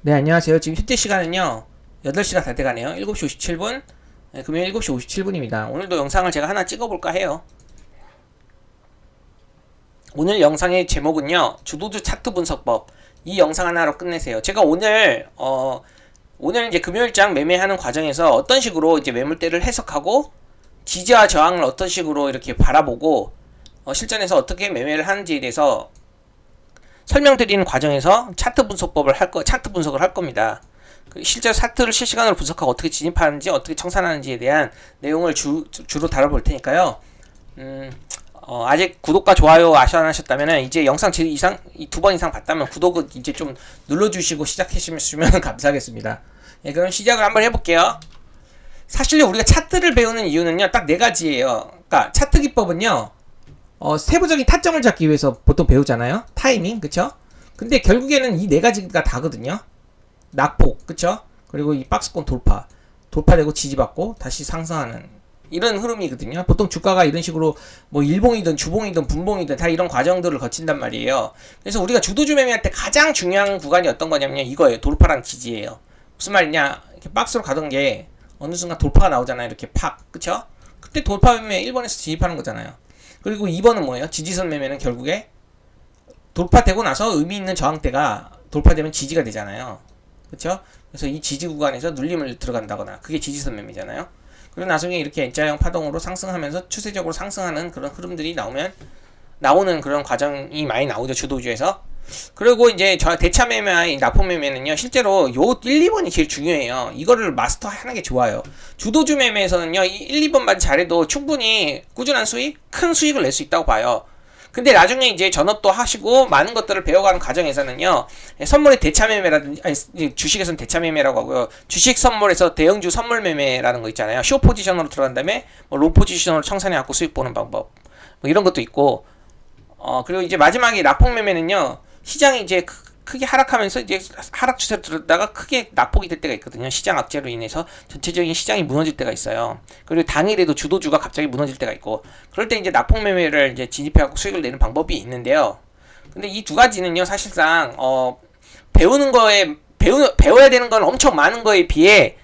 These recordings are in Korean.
네, 안녕하세요. 지금 현재 시간은요, 8시가 다 돼가네요. 7시 57분. 네, 금요일 7시 57분입니다. 오늘도 영상을 제가 하나 찍어볼까 해요. 오늘 영상의 제목은요, 주도주 차트 분석법. 이 영상 하나로 끝내세요. 제가 오늘 이제 금요일장 매매하는 과정에서 어떤 식으로 이제 매물대를 해석하고, 지지와 저항을 어떤 식으로 이렇게 바라보고, 실전에서 어떻게 매매를 하는지에 대해서 설명드리는 과정에서 차트 분석을 할 겁니다. 실제 차트를 실시간으로 분석하고 어떻게 진입하는지, 어떻게 청산하는지에 대한 내용을 주로 다뤄볼 테니까요. 아직 구독과 좋아요 안 하셨다면 이제 영상 이상 2번 이상 봤다면 구독은 이제 좀 눌러주시고 시작하시면 감사하겠습니다. 예, 그럼 시작을 한번 해볼게요. 사실 우리가 차트를 배우는 이유는요, 딱 네 가지예요. 그러니까 차트 기법은요, 세부적인 타점을 잡기 위해서 보통 배우잖아요. 타이밍, 그쵸? 근데 결국에는 이 네 가지가 다거든요. 낙폭, 그쵸? 그리고 이 박스권 돌파되고 지지받고 다시 상승하는 이런 흐름이거든요. 보통 주가가 이런 식으로 뭐 일봉이든 주봉이든 분봉이든 다 이런 과정들을 거친단 말이에요. 그래서 우리가 주도주 매매할 때 가장 중요한 구간이 어떤 거냐면요, 이거예요. 돌파랑 지지예요. 무슨 말이냐, 이렇게 박스로 가던 게 어느 순간 돌파가 나오잖아요. 이렇게 팍, 그쵸? 그때 돌파 매매 1번에서 진입하는 거잖아요. 그리고 2번은 뭐예요? 지지선 매매는 결국에 돌파되고 나서 의미 있는 저항대가 돌파되면 지지가 되잖아요. 그쵸? 그래서 이 지지 구간에서 눌림을 들어간다거나, 그게 지지선 매매잖아요. 그리고 나중에 이렇게 N자형 파동으로 상승하면서 추세적으로 상승하는 그런 흐름들이 나오는 그런 과정이 많이 나오죠, 주도주에서. 그리고 이제 대차 매매와 납품 매매는요, 실제로 요 1, 2번이 제일 중요해요. 이거를 마스터 하는 게 좋아요. 주도주 매매에서는요, 이 1, 2번만 잘해도 충분히 꾸준한 수익, 큰 수익을 낼 수 있다고 봐요. 근데 나중에 이제 전업도 하시고 많은 것들을 배워가는 과정에서는요, 선물의 대차 매매라든지, 아니, 주식에서는 대차 매매라고 하고요, 주식 선물에서 대형주 선물 매매라는 거 있잖아요. 쇼 포지션으로 들어간 다음에 롱 포지션으로 청산해갖고 수익 보는 방법, 뭐 이런 것도 있고, 그리고 이제 마지막에 낙폭 매매는요, 시장이 이제 크게 하락하면서 이제 하락 추세로 들었다가 크게 낙폭이 될 때가 있거든요. 시장 악재로 인해서 전체적인 시장이 무너질 때가 있어요. 그리고 당일에도 주도주가 갑자기 무너질 때가 있고, 그럴 때 이제 낙폭 매매를 이제 진입해갖고 수익을 내는 방법이 있는데요. 근데 이 두 가지는요, 사실상 배워야 되는 건 엄청 많은 거에 비해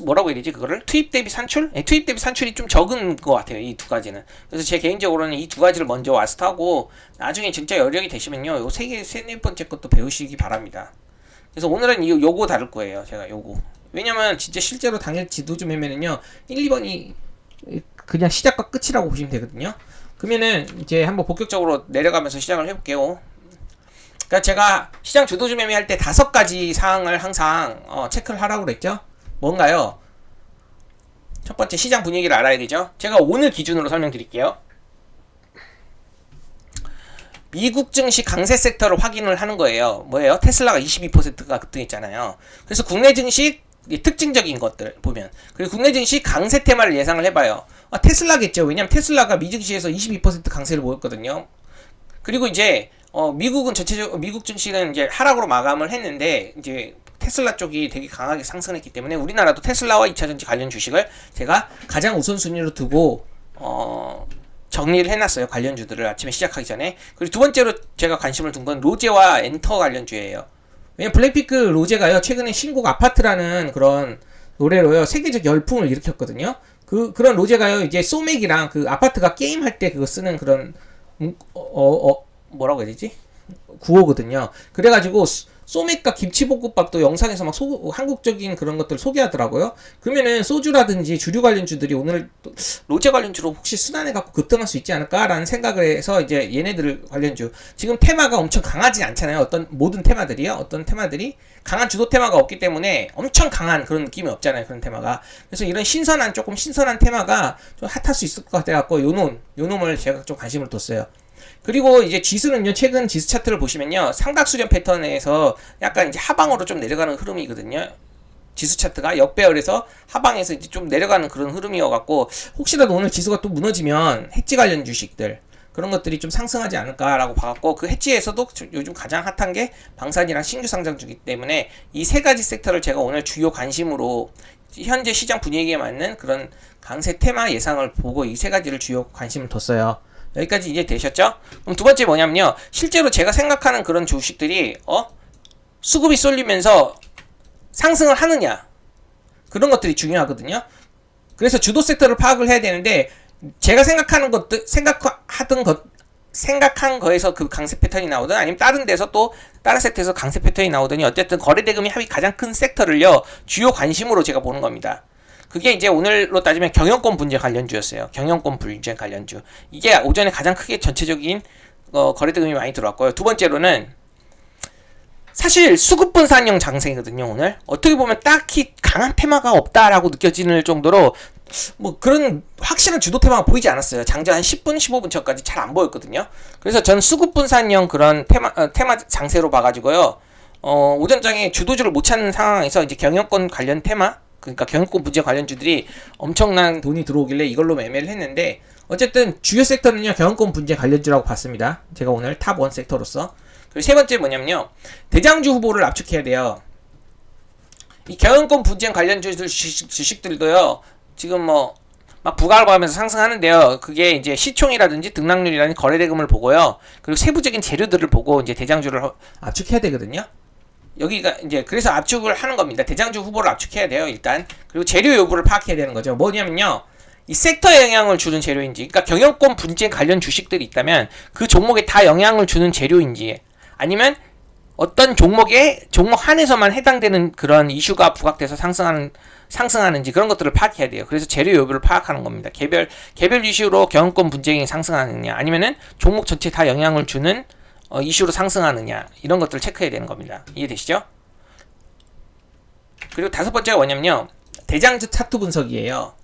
뭐라고 해야 되지, 그거를? 투입 대비 산출? 네, 투입 대비 산출이 좀 적은 것 같아요, 이 두 가지는. 그래서 제 개인적으로는 이 두 가지를 먼저 마스터하고, 나중에 진짜 여력이 되시면요, 요 네 번째 것도 배우시기 바랍니다. 그래서 오늘은 요거 다룰 거예요, 제가 요거. 왜냐면 진짜 실제로 당일 지도주 매매는요, 1, 2번이 그냥 시작과 끝이라고 보시면 되거든요. 그러면은 이제 한번 본격적으로 내려가면서 시작을 해볼게요. 그러니까 제가 시장 주도주 매매할 때 5가지 사항을 항상 체크를 하라고 그랬죠. 뭔가요? 첫 번째, 시장 분위기를 알아야 되죠. 제가 오늘 기준으로 설명드릴게요. 미국 증시 강세 섹터를 확인을 하는 거예요. 뭐예요? 테슬라가 22%가 급등했잖아요. 그래서 국내 증시 특징적인 것들 보면, 그리고 국내 증시 강세 테마를 예상을 해봐요. 테슬라겠죠. 왜냐면 테슬라가 미증시에서 22% 강세를 보였거든요. 그리고 이제 미국 증시는 이제 하락으로 마감을 했는데, 이제 테슬라 쪽이 되게 강하게 상승했기 때문에 우리나라도 테슬라와 2차전지 관련 주식을 제가 가장 우선순위로 두고 정리를 해놨어요. 관련주들을 아침에 시작하기 전에. 그리고 두 번째로 제가 관심을 둔 건 로제와 엔터 관련주예요. 왜냐면 블랙핑크 로제가요, 최근에 신곡 아파트라는 그런 노래로요, 세계적 열풍을 일으켰거든요. 그런 로제가요, 이제 소맥이랑 그 아파트가 게임할 때 그거 쓰는 그런 뭐라고 해야 되지? 구호거든요. 그래가지고 소맥과 김치볶음밥도 영상에서 막 한국적인 그런 것들 소개하더라고요. 그러면은 소주라든지 주류 관련주들이 오늘 로제 관련주로 혹시 순환해갖고 급등할 수 있지 않을까라는 생각을 해서, 이제 얘네들 관련주, 지금 테마가 엄청 강하지 않잖아요. 모든 테마들이요. 어떤 테마들이 강한 주도 테마가 없기 때문에 엄청 강한 그런 느낌이 없잖아요. 그런 테마가. 그래서 이런 조금 신선한 테마가 좀 핫할 수 있을 것 같아갖고 요 놈을 제가 좀 관심을 뒀어요. 그리고 이제 지수는요, 최근 지수 차트를 보시면요, 삼각수렴 패턴에서 약간 이제 하방으로 좀 내려가는 흐름이거든요. 지수 차트가 역배열에서 하방에서 이제 좀 내려가는 그런 흐름이어갖고, 혹시라도 오늘 지수가 또 무너지면 해지 관련 주식들, 그런 것들이 좀 상승하지 않을까라고 봐갖고, 그 해지에서도 요즘 가장 핫한 게 방산이랑 신규 상장주기 때문에 이 세 가지 섹터를 제가 오늘 주요 관심으로, 현재 시장 분위기에 맞는 그런 강세 테마 예상을 보고 이 세 가지를 주요 관심을 뒀어요. 여기까지 이제 되셨죠? 그럼 두 번째 뭐냐면요, 실제로 제가 생각하는 그런 주식들이 수급이 쏠리면서 상승을 하느냐, 그런 것들이 중요하거든요. 그래서 주도 섹터를 파악을 해야 되는데, 제가 생각한 거에서 그 강세 패턴이 나오든 아니면 다른 데서 또 다른 섹터에서 강세 패턴이 나오더니 어쨌든 거래대금이 합이 가장 큰 섹터를요 주요 관심으로 제가 보는 겁니다. 그게 이제 오늘로 따지면 경영권 분쟁 관련주였어요. 경영권 분쟁 관련주. 이게 오전에 가장 크게 전체적인 거래대금이 많이 들어왔고요. 두 번째로는 사실 수급 분산형 장세거든요. 오늘 어떻게 보면 딱히 강한 테마가 없다라고 느껴지는 정도로 뭐 그런 확실한 주도 테마가 보이지 않았어요. 장전 한 10분, 15분 전까지 잘 안 보였거든요. 그래서 전 수급 분산형 그런 테마 장세로 봐가지고요. 오전장에 주도주를 못 찾는 상황에서 이제 경영권 관련 테마, 그러니까 경영권 분쟁 관련주들이 엄청난 돈이 들어오길래 이걸로 매매를 했는데, 어쨌든 주요 섹터는요 경영권 분쟁 관련주라고 봤습니다. 제가 오늘 탑 1 섹터로서. 그리고 세 번째 뭐냐면요, 대장주 후보를 압축해야 돼요. 이 경영권 분쟁 관련주 주식들도요 지금 뭐 막 부각을 하면서 상승하는데요. 그게 이제 시총이라든지 등락률이라든지 거래대금을 보고요. 그리고 세부적인 재료들을 보고 이제 대장주를 압축해야 되거든요. 여기가 이제 그래서 압축을 하는 겁니다. 대장주 후보를 압축해야 돼요, 일단. 그리고 재료 여부를 파악해야 되는 거죠. 뭐냐면요, 이 섹터에 영향을 주는 재료인지, 그러니까 경영권 분쟁 관련 주식들이 있다면 그 종목에 다 영향을 주는 재료인지, 아니면 어떤 종목 한에서만 해당되는 그런 이슈가 부각돼서 상승하는지, 그런 것들을 파악해야 돼요. 그래서 재료 여부를 파악하는 겁니다. 개별 이슈로 경영권 분쟁이 상승하느냐, 아니면은 종목 전체에 다 영향을 주는 이슈로 상승하느냐, 이런 것들을 체크해야 되는 겁니다. 이해되시죠? 그리고 다섯 번째가 뭐냐면요, 대장주 차트 분석이에요.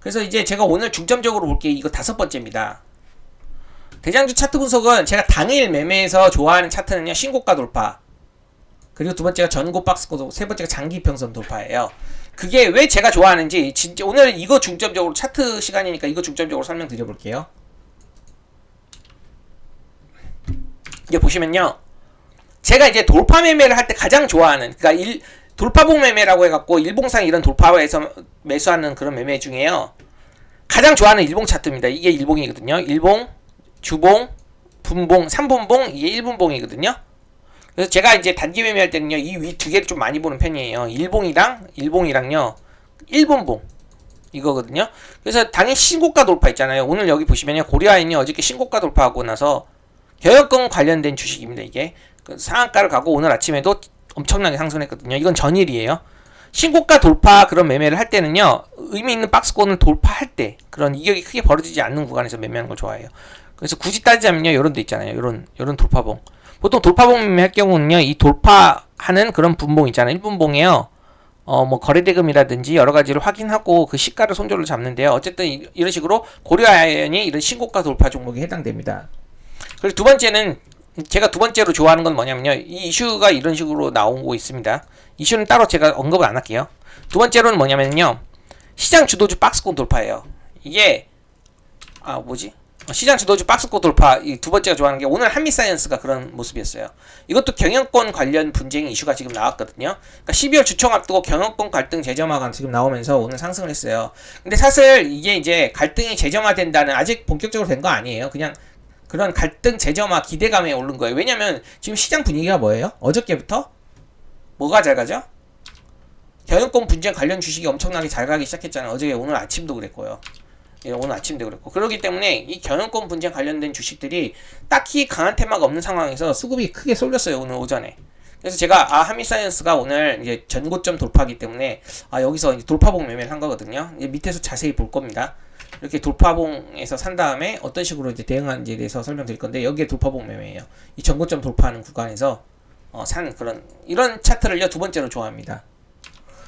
그래서 이제 제가 오늘 중점적으로 볼 게 이거 다섯 번째입니다. 대장주 차트 분석은 제가 당일 매매에서 좋아하는 차트는요, 신고가 돌파, 그리고 두 번째가 전고 박스권, 세 번째가 장기 이평선 돌파예요. 그게 왜 제가 좋아하는지 진짜 오늘 이거 중점적으로, 차트 시간이니까 이거 중점적으로 설명드려 볼게요. 이제 보시면요, 제가 이제 돌파 매매를 할 때 가장 좋아하는, 그러니까 돌파봉 매매라고 해갖고 일봉상 이런 돌파에서 매수하는 그런 매매 중에요, 가장 좋아하는 일봉 차트입니다. 이게 일봉이거든요. 일봉, 주봉, 분봉, 3분봉, 이게 1분봉이거든요. 그래서 제가 이제 단기 매매할 때는요, 이 위 두 개를 좀 많이 보는 편이에요. 일봉이랑요 1분봉 이거거든요. 그래서 당연히 신고가 돌파 있잖아요. 오늘 여기 보시면요, 고려아연이 어저께 신고가 돌파하고 나서 경영권 관련된 주식입니다. 이게 그 상한가를 가고 오늘 아침에도 엄청나게 상승했거든요. 이건 전일이에요. 신고가 돌파 그런 매매를 할 때는요, 의미 있는 박스권을 돌파할 때, 그런 이격이 크게 벌어지지 않는 구간에서 매매하는 걸 좋아해요. 그래서 굳이 따지자면요, 요런 데 있잖아요. 요런 돌파봉. 보통 돌파봉 매매할 경우는요, 이 돌파하는 그런 분봉 있잖아요. 1분봉에요. 뭐 거래대금이라든지 여러 가지를 확인하고 그 시가를 손절로 잡는데요. 어쨌든 이런 식으로 고려아연이 이런 신고가 돌파 종목에 해당됩니다. 그리고 두 번째는, 제가 두 번째로 좋아하는 건 뭐냐면요, 이 이슈가 이런 식으로 나오고 있습니다. 이슈는 따로 제가 언급을 안 할게요. 두 번째로는 뭐냐면요, 시장 주도주 박스권 돌파예요. 이게 시장 주도주 박스권 돌파, 이 두 번째가 좋아하는 게 오늘 한미사이언스가 그런 모습이었어요. 이것도 경영권 관련 분쟁 이슈가 지금 나왔거든요. 그러니까 12월 주총 앞두고 경영권 갈등 재점화가 지금 나오면서 오늘 상승을 했어요. 근데 사실 이게 이제 갈등이 재점화된다는, 아직 본격적으로 된 거 아니에요. 그냥 그런 갈등 재점화 기대감에 오른 거예요. 왜냐면 지금 시장 분위기가 뭐예요? 어저께부터 뭐가 잘 가죠? 경영권 분쟁 관련 주식이 엄청나게 잘 가기 시작했잖아요. 어제, 오늘 아침도 그랬고요. 예, 오늘 아침도 그랬고. 그렇기 때문에 이 경영권 분쟁 관련된 주식들이 딱히 강한 테마가 없는 상황에서 수급이 크게 쏠렸어요, 오늘 오전에. 그래서 제가 한미사이언스가 오늘 이제 전고점 돌파하기 때문에 여기서 이제 돌파봉 매매를 한 거거든요. 이제 밑에서 자세히 볼 겁니다. 이렇게 돌파봉에서 산 다음에 어떤 식으로 이제 대응하는지에 대해서 설명드릴 건데, 여기에 돌파봉 매매예요. 이 전고점 돌파하는 구간에서 산 그런 이런 차트를요 두 번째로 좋아합니다.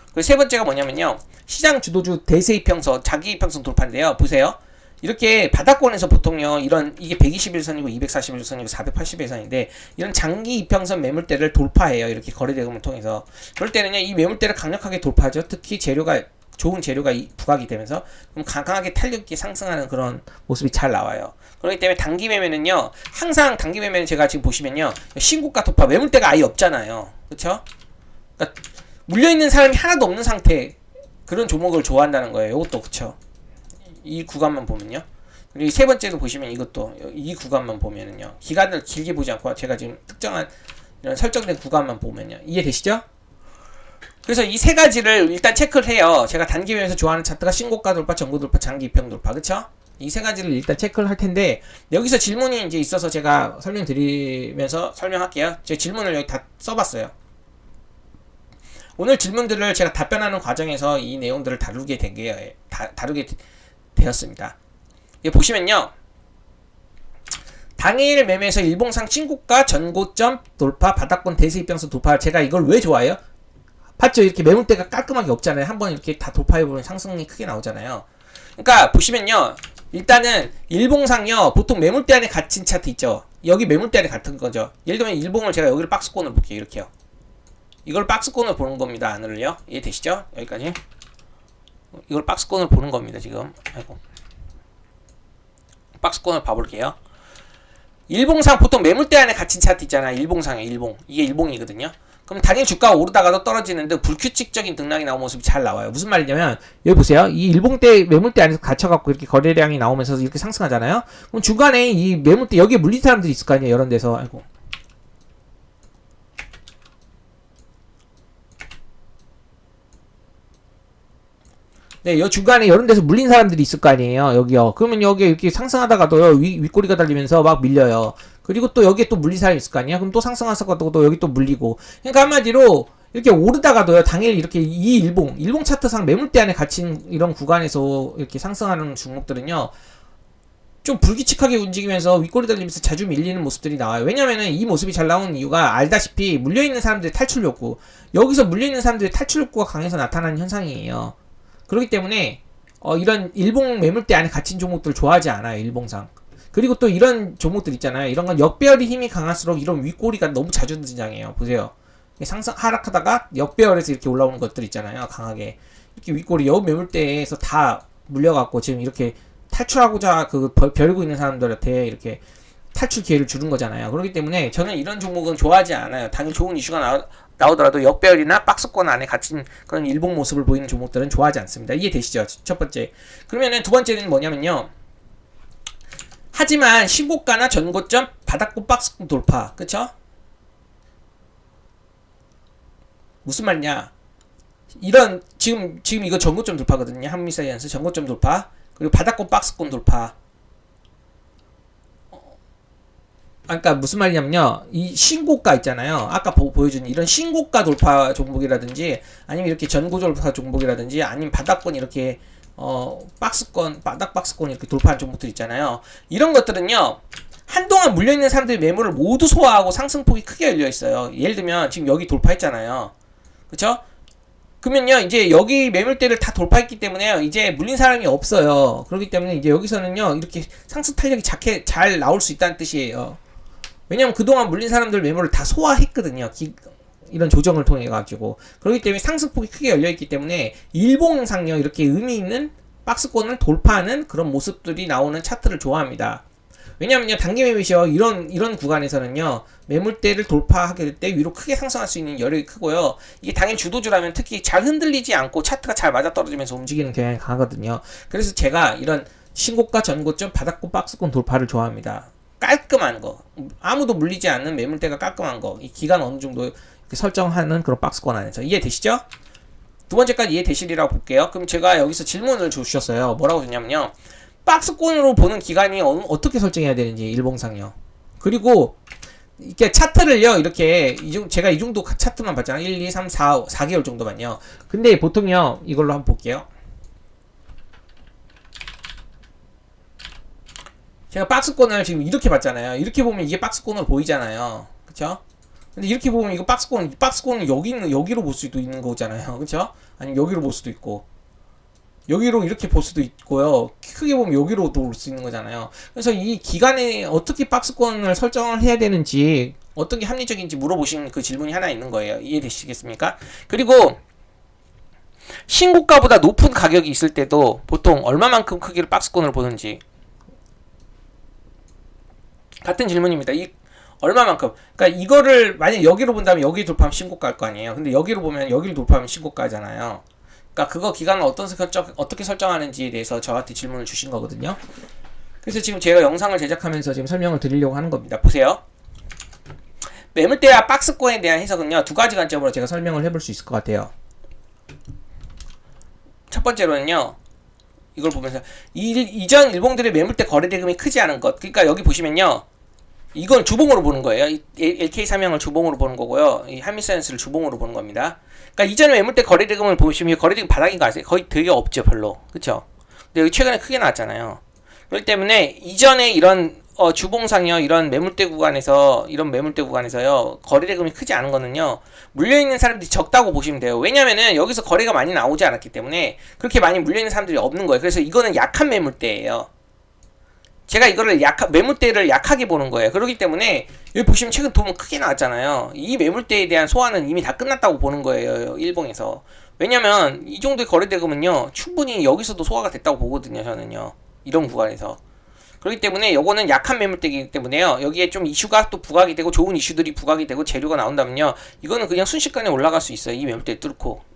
그리고 세 번째가 뭐냐면요, 시장 주도주 대세 이평선, 자기 이평선 돌파인데요. 보세요. 이렇게 바닥권에서 보통요, 이게 121선이고 241선이고 481선인데 이런 장기 이평선 매물대를 돌파해요. 이렇게 거래대금을 통해서. 그럴 때는요, 이 매물대를 강력하게 돌파하죠. 특히 좋은 재료가 부각이 되면서 그럼 강하게 탄력 있게 상승하는 그런 모습이 잘 나와요. 그렇기 때문에 단기 매매는요, 항상 단기 매매는 제가 지금 보시면요, 신고가 돌파, 매물대가 아예 없잖아요. 그쵸? 그러니까 물려있는 사람이 하나도 없는 상태, 그런 종목을 좋아한다는 거예요. 이것도 그쵸? 이 구간만 보면요. 그리고 세 번째도 보시면 이것도 이 구간만 보면은요, 기간을 길게 보지 않고 제가 지금 특정한 이런 설정된 구간만 보면요. 이해되시죠? 그래서 이 세 가지를 일단 체크를 해요. 제가 단기 매매에서 좋아하는 차트가 신고가 돌파, 전고 돌파, 장기 입형 돌파, 그쵸? 이 세 가지를 일단 체크를 할 텐데, 여기서 질문이 이제 있어서 제가 설명드리면서 설명할게요. 제 질문을 여기 다 써봤어요. 오늘 질문들을 제가 답변하는 과정에서 이 내용들을 다루게 되었습니다. 여기 보시면요. 당일 매매에서 일봉상 신고가, 전고점 돌파, 바닥권 대세 입장선 돌파. 제가 이걸 왜 좋아해요? 봤죠? 이렇게 매물대가 깔끔하게 없잖아요. 한번 이렇게 다 돌파해보면 상승이 크게 나오잖아요. 그러니까 보시면요. 일단은 일봉상요. 보통 매물대 안에 갇힌 차트 있죠. 여기 매물대 안에 같은 거죠. 예를 들면 일봉을 제가 여기를 박스권으로 볼게요. 이렇게요. 이걸 박스권으로 보는 겁니다. 안을요. 이해되시죠? 여기까지. 이걸 박스권으로 보는 겁니다. 지금. 아이고. 박스권을 봐볼게요. 일봉상 보통 매물대 안에 갇힌 차트 있잖아요. 일봉상에 일봉. 이게 일봉이거든요. 그럼 당일 주가가 오르다가도 떨어지는데 불규칙적인 등락이 나온 모습이 잘 나와요. 무슨 말이냐면 여기 보세요. 이 일봉대 매물대 안에서 갇혀갖고 이렇게 거래량이 나오면서 이렇게 상승하잖아요. 그럼 중간에 이 매물대 여기에 물린 사람들이 있을 거 아니에요. 이런 데서. 아이고. 네, 여 중간에 이런 데서 물린 사람들이 있을 거 아니에요. 여기요. 그러면 여기 이렇게 상승하다가도 윗꼬리가 달리면서 막 밀려요. 그리고 또 여기에 또 물린 사람이 있을 거 아니에요. 그럼 또 상승하다가도 또 여기 또 물리고. 그러니까 한마디로 이렇게 오르다가도요. 당일 이렇게 이 일봉 차트상 매물대 안에 갇힌 이런 구간에서 이렇게 상승하는 종목들은요. 좀 불규칙하게 움직이면서 윗꼬리 달리면서 자주 밀리는 모습들이 나와요. 왜냐면은 이 모습이 잘 나오는 이유가 알다시피 물려있는 사람들의 탈출 욕구. 여기서 물려있는 사람들의 탈출 욕구가 강해서 나타나는 현상이에요. 그렇기 때문에 이런 일봉 매물대 안에 갇힌 종목들을 좋아하지 않아요. 일봉상. 그리고 또 이런 종목들 있잖아요. 이런 건 역배열이 힘이 강할수록 이런 윗꼬리가 너무 자주 등장해요. 보세요. 상승 하락하다가 역배열에서 이렇게 올라오는 것들 있잖아요. 강하게 이렇게 윗꼬리 역 매물대에서 다 물려갖고 지금 이렇게 탈출하고자 벼르고 있는 사람들한테 이렇게 탈출 기회를 주는 거잖아요. 그렇기 때문에 저는 이런 종목은 좋아하지 않아요. 당연히 좋은 이슈가 나오더라도 역배열이나 박스권 안에 갇힌 그런 일봉 모습을 보이는 종목들은 좋아하지 않습니다. 이해되시죠? 첫 번째. 그러면은 두 번째는 뭐냐면요. 하지만 신고가나 전고점, 바닥권, 박스권 돌파. 그쵸? 무슨 말이냐? 이런 지금 이거 전고점 돌파거든요. 한미사이언스 전고점 돌파. 그리고 바닥권, 박스권 돌파. 그러니까 무슨 말이냐면요. 이 신고가 있잖아요. 아까 보여준 이런 신고가 돌파 종목이라든지 아니면 이렇게 전고 돌파 종목이라든지 아니면 바닥권 이렇게 바닥 박스권 이렇게 돌파한 종목들 있잖아요. 이런 것들은요. 한동안 물려있는 사람들이 매물을 모두 소화하고 상승폭이 크게 열려 있어요. 예를 들면 지금 여기 돌파했잖아요. 그쵸? 그러면요. 이제 여기 매물대를 다 돌파했기 때문에 이제 물린 사람이 없어요. 그렇기 때문에 이제 여기서는요. 이렇게 상승 탄력이 잘 나올 수 있다는 뜻이에요. 왜냐면 그동안 물린 사람들 매물을 다 소화했거든요. 이런 조정을 통해 가지고. 그렇기 때문에 상승폭이 크게 열려있기 때문에 일봉상요 이렇게 의미 있는 박스권을 돌파하는 그런 모습들이 나오는 차트를 좋아합니다. 왜냐면요 단기 매매시요 이런 구간에서는요 매물대를 돌파하게 될 때 위로 크게 상승할 수 있는 여력이 크고요. 이게 당연히 주도주라면 특히 잘 흔들리지 않고 차트가 잘 맞아떨어지면서 움직이는 경향이 강하거든요. 그래서 제가 이런 신고가 전고점 바닥권 박스권 돌파를 좋아합니다. 깔끔한 거, 아무도 물리지 않는 매물대가 깔끔한 거, 이 기간 어느 정도 이렇게 설정하는 그런 박스권 안에서 이해되시죠? 두 번째까지 이해되시리라고 볼게요. 그럼 제가 여기서 질문을 주셨어요. 뭐라고 줬냐면요. 박스권으로 보는 기간이 어떻게 설정해야 되는지 일봉상요. 그리고 이렇게 차트를요. 이렇게 제가 이 정도 차트만 봤잖아요. 1, 2, 3, 4개월 정도만요. 근데 보통요. 이걸로 한번 볼게요. 제가 박스권을 지금 이렇게 봤잖아요. 이렇게 보면 이게 박스권으로 보이잖아요. 그쵸? 근데 이렇게 보면 이거 박스권은 여기로 볼 수도 있는 거잖아요. 그쵸? 아니면 여기로 볼 수도 있고. 여기로 이렇게 볼 수도 있고요. 크게 보면 여기로도 볼 수 있는 거잖아요. 그래서 이 기간에 어떻게 박스권을 설정을 해야 되는지, 어떤 게 합리적인지 물어보신 그 질문이 하나 있는 거예요. 이해되시겠습니까? 그리고, 신고가보다 높은 가격이 있을 때도 보통 얼마만큼 크기를 박스권으로 보는지, 같은 질문입니다. 얼마만큼? 그러니까 이거를 만약 여기로 본다면 여기 돌파하면 신고가일 거 아니에요. 근데 여기로 보면 여기를 돌파하면 신고가잖아요. 그러니까 그거 기간을 어떻게 설정하는지에 대해서 저한테 질문을 주신 거거든요. 그래서 지금 제가 영상을 제작하면서 지금 설명을 드리려고 하는 겁니다. 보세요. 매물대와 박스권에 대한 해석은요, 두 가지 관점으로 제가 설명을 해볼 수 있을 것 같아요. 첫 번째로는요, 이걸 보면서 이전 일봉들의 매물대 거래 대금이 크지 않은 것. 그러니까 여기 보시면요, 이건 주봉으로 보는 거예요. 이 LK 삼형을 주봉으로 보는 거고요. 이 한미사이언스를 주봉으로 보는 겁니다. 그러니까 이전에 매물대 거래 대금을 보시면 거래 대금 바닥인 거 아세요? 거의 되게 없죠, 별로. 그렇죠? 근데 여기 최근에 크게 나왔잖아요. 그렇기 때문에 이전에 이런 주봉상이요, 이런 매물대 구간에서요, 거래 대금이 크지 않은 거는요, 물려있는 사람들이 적다고 보시면 돼요. 왜냐면은 여기서 거래가 많이 나오지 않았기 때문에 그렇게 많이 물려있는 사람들이 없는 거예요. 그래서 이거는 약한 매물대예요. 제가 이거를 매물대를 약하게 보는 거예요. 그렇기 때문에 여기 보시면 최근 도움 크게 나왔잖아요. 이 매물대에 대한 소화는 이미 다 끝났다고 보는 거예요, 일봉에서. 왜냐면 이 정도의 거래 대금은요, 충분히 여기서도 소화가 됐다고 보거든요, 저는요. 이런 구간에서. 그렇기 때문에 요거는 약한 매물대이기 때문에요, 여기에 좀 이슈가 또 부각이 되고 좋은 이슈들이 부각이 되고 재료가 나온다면요, 이거는 그냥 순식간에 올라갈 수 있어요. 이 매물대 뚫고.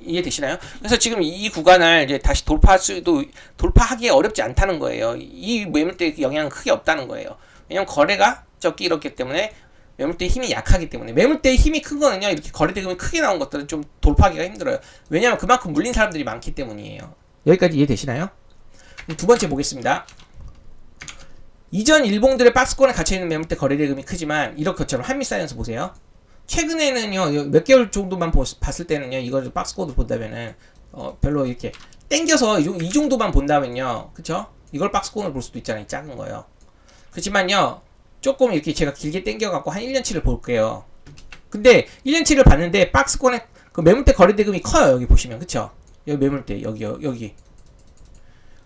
이해되시나요? 그래서 지금 이 구간을 이제 다시 돌파하기 어렵지 않다는 거예요. 이 매물대의 영향은 크게 없다는 거예요. 왜냐면 거래가 적기 이렇기 때문에 매물대의 힘이 약하기 때문에. 매물대의 힘이 큰 거는요, 이렇게 거래 대금이 크게 나온 것들은 좀 돌파하기가 힘들어요. 왜냐면 그만큼 물린 사람들이 많기 때문이에요. 여기까지 이해되시나요? 두 번째 보겠습니다. 이전 일봉들의 박스권에 갇혀있는 매물대 거래 대금이 크지만 이렇게처럼 한미사이언스 보세요. 최근에는요, 몇 개월 정도만 봤을 때는요, 이걸 박스코드 본다면은 별로 이렇게 땡겨서 이 정도만 본다면요, 그쵸? 이걸 박스코드로 볼 수도 있잖아요, 작은 거요. 그렇지만요, 조금 이렇게 제가 길게 땡겨갖고 한 1년치를 볼게요. 근데 1년치를 봤는데 박스권에 그 매물대 거래 대금이 커요. 여기 보시면, 그쵸? 여기 매물대 여기.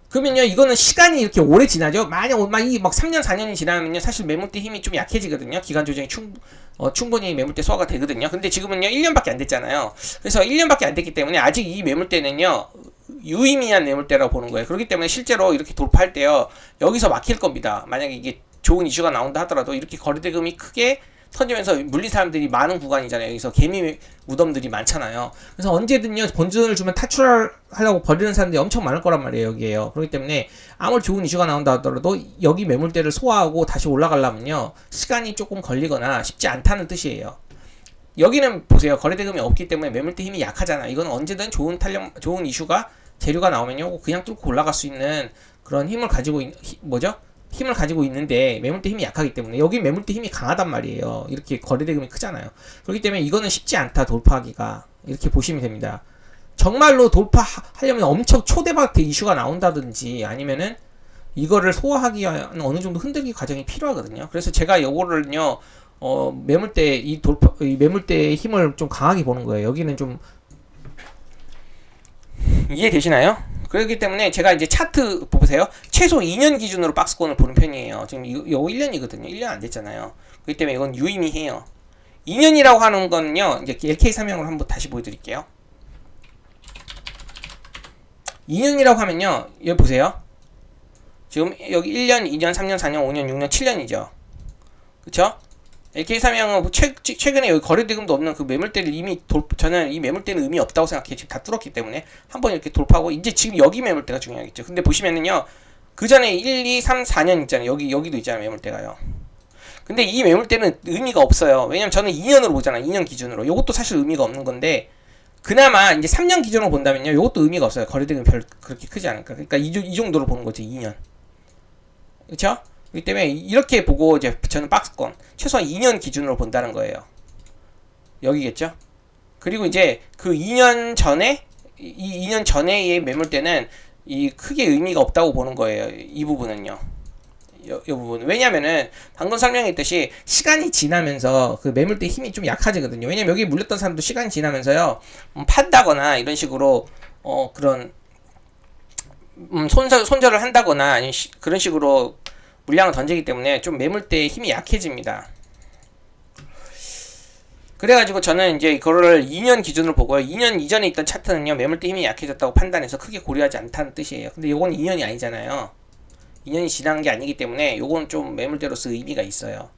그러면요, 이거는 시간이 이렇게 오래 지나죠. 만약 막 3년 4년이 지나면요, 사실 매물대 힘이 좀 약해지거든요. 기간 조정이 충분히 매물대 소화가 되거든요. 근데 지금은요, 1년밖에 안 됐잖아요. 그래서 1년밖에 안 됐기 때문에 아직 이 매물대는요, 유의미한 매물대라고 보는 거예요. 그렇기 때문에 실제로 이렇게 돌파할 때요, 여기서 막힐 겁니다. 만약에 이게 좋은 이슈가 나온다 하더라도 이렇게 거래대금이 크게 터지면서 물린 사람들이 많은 구간이잖아요. 여기서 개미 무덤들이 많잖아요. 그래서 언제든요, 본전을 주면 탈출하려고 버리는 사람들이 엄청 많을 거란 말이에요, 여기에요. 그렇기 때문에 아무리 좋은 이슈가 나온다 하더라도 여기 매물대를 소화하고 다시 올라가려면요, 시간이 조금 걸리거나 쉽지 않다는 뜻이에요. 여기는 보세요, 거래대금이 없기 때문에 매물대 힘이 약하잖아. 이건 언제든 좋은 이슈가 재료가 나오면요, 그냥 뚫고 올라갈 수 있는 그런 힘을 가지고 힘을 가지고 있는데 매물대 힘이 약하기 때문에 여기 매물대 힘이 강하단 말이에요. 이렇게 거래대금이 크잖아요. 그렇기 때문에 이거는 쉽지 않다, 돌파하기가. 이렇게 보시면 됩니다. 정말로 돌파하려면 엄청 초대박 이슈가 나온다든지 아니면은 이거를 소화하기 위한 어느 정도 흔들기 과정이 필요하거든요. 그래서 제가 요거를요, 이 매물대의 힘을 좀 강하게 보는 거예요. 여기는 좀 이해되시나요? 그렇기 때문에 제가 이제 차트 보세요. 최소 2년 기준으로 박스권을 보는 편이에요. 지금 이거 1년이거든요. 1년 안 됐잖아요. 그렇기 때문에 이건 유의미해요. 2년이라고 하는 거는요, 이제 LK 삼형으로 한번 다시 보여드릴게요. 2년이라고 하면요, 여기 보세요. 지금 여기 1년, 2년, 3년, 4년, 5년, 6년, 7년이죠. 그쵸? LK 삼형은 최근에 여기 거래대금도 없는 그 매물대를 이미 저는 이 매물대는 의미 없다고 생각해요. 지금 다 뚫었기 때문에 한번 이렇게 돌파하고 이제 지금 여기 매물대가 중요하겠죠. 근데 보시면은요, 그 전에 1, 2, 3, 4년 있잖아요. 여기도 있잖아요, 매물대가요. 근데 이 매물대는 의미가 없어요. 왜냐면 저는 2년으로 보잖아요. 2년 기준으로. 요것도 사실 의미가 없는 건데, 그나마 이제 3년 기준으로 본다면요, 요것도 의미가 없어요. 거래대금이 별 그렇게 크지 않으니까. 그러니까 이 정도로 보는 거죠, 2년. 그쵸? 그렇기 때문에 이렇게 보고 이제 저는 박스권 최소한 2년 기준으로 본다는 거예요. 여기겠죠? 그리고 이제 그 2년 전에 이 2년 전에의 매물대는 이 크게 의미가 없다고 보는 거예요. 이 부분은요. 이 부분. 왜냐면은 방금 설명했듯이 시간이 지나면서 그 매물대 힘이 좀 약해지거든요. 왜냐면 여기 물렸던 사람도 시간이 지나면서요, 판다거나 이런 식으로 그런 손절을 한다거나 아니면 그런 식으로 물량을 던지기 때문에 좀 매물대의 힘이 약해집니다. 그래가지고 저는 이제 이거를 2년 기준으로 보고요. 2년 이전에 있던 차트는요, 매물대 힘이 약해졌다고 판단해서 크게 고려하지 않다는 뜻이에요. 근데 요건 2년이 아니잖아요. 2년이 지난 게 아니기 때문에 요건 좀 매물대로서 의미가 있어요.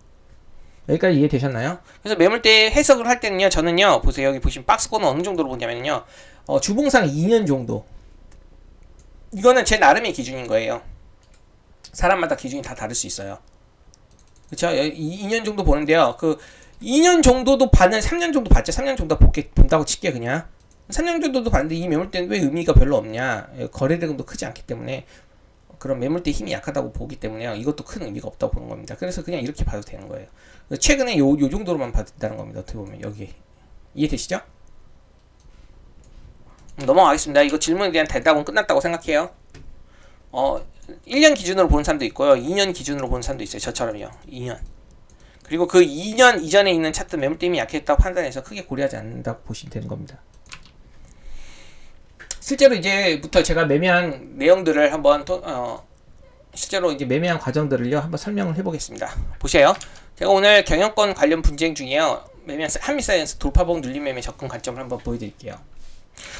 여기까지 이해되셨나요? 그래서 매물대 해석을 할 때는요, 저는요, 보세요. 여기 보시면 박스권은 어느 정도로 보냐면요, 주봉상 2년 정도. 이거는 제 나름의 기준인 거예요. 사람마다 기준이 다 다를 수 있어요. 그쵸? 2년 정도 보는데요. 2년 정도도 받는 3년 정도 받자. 3년 정도 본다고 칠게 그냥. 3년 정도도 받는데 이 매물대는 왜 의미가 별로 없냐. 거래대금도 크지 않기 때문에 그런 매물대 힘이 약하다고 보기 때문에 이것도 큰 의미가 없다고 보는 겁니다. 그래서 그냥 이렇게 봐도 되는 거예요. 최근에 요 정도로만 봐도 겁니다. 어떻게 보면 여기 이해되시죠? 넘어가겠습니다. 이거 질문에 대한 대답은 끝났다고 생각해요. 1년 기준으로 보는 사람도 있고요. 2년 기준으로 보는 사람도 있어요. 저처럼요. 2년. 그리고 그 2년 이전에 있는 차트 매물대 힘이 약했다고 판단해서 크게 고려하지 않는다고 보시면 되는 겁니다. 실제로 이제부터 제가 매매한 내용들을 한번 실제로 이제 매매한 과정들을요 한번 설명을 해보겠습니다. 보세요. 제가 오늘 경영권 관련 분쟁 중에요 매매한 한미사이언스 돌파봉 눌림 매매 접근 관점을 한번 보여드릴게요.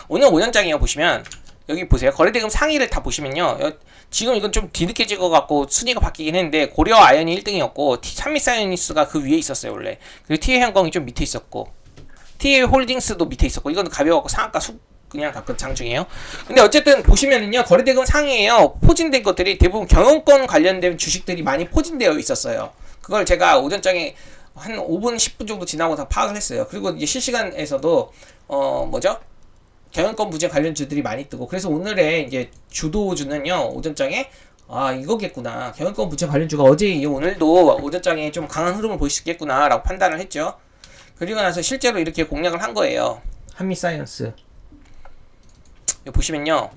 오늘 오전장이요 보시면 여기 보세요. 거래대금 상위를 다 보시면요 지금 이건 좀 뒤늦게 찍어갖고 순위가 바뀌긴 했는데 고려 아연이 1등이었고 한미사이언스가 그 위에 있었어요 원래. 그리고 TA현공이 좀 밑에 있었고 TA홀딩스도 밑에 있었고 이건 가벼워갖고 상한가 그냥 가끔 장중이에요. 근데 어쨌든 보시면은요 거래대금 상위에요 포진된 것들이 대부분 경영권 관련된 주식들이 많이 포진되어 있었어요. 그걸 제가 오전장에 한 5분 10분 정도 지나고 다 파악을 했어요. 그리고 이제 실시간에서도 뭐죠? 경영권 부재 관련주들이 많이 뜨고 그래서 오늘의 이제 주도주는요 오전장에 이거겠구나. 경영권 부재 관련주가 어제 이어 오늘도 오전장에 좀 강한 흐름을 보일 수 있겠구나 라고 판단을 했죠. 그리고 나서 실제로 이렇게 공략을 한 거예요. 한미사이언스 여기 보시면요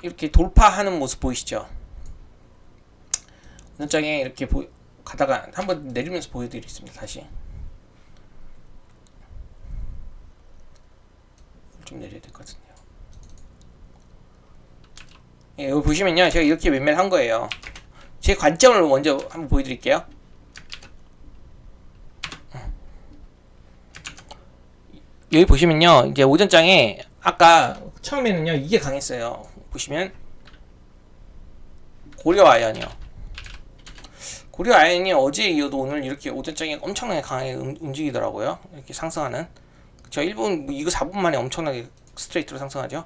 이렇게 돌파하는 모습 보이시죠? 오전장에 이렇게 가다가 한번 내리면서 보여드리겠습니다. 다시 좀 내려야 될 것 같은데요. 예, 여기 보시면요 제가 이렇게 매매를 한 거예요. 제 관점을 먼저 한번 보여드릴게요. 여기 보시면요 이제 오전장에 아까 처음에는요 이게 강했어요. 보시면 고려아연이요. 고려아연이 어제에 이어도 오늘 이렇게 오전장에 엄청나게 강하게 움직이더라고요. 이렇게 상승하는. 저 1분 이거 4분 만에 엄청나게 스트레이트로 상승하죠.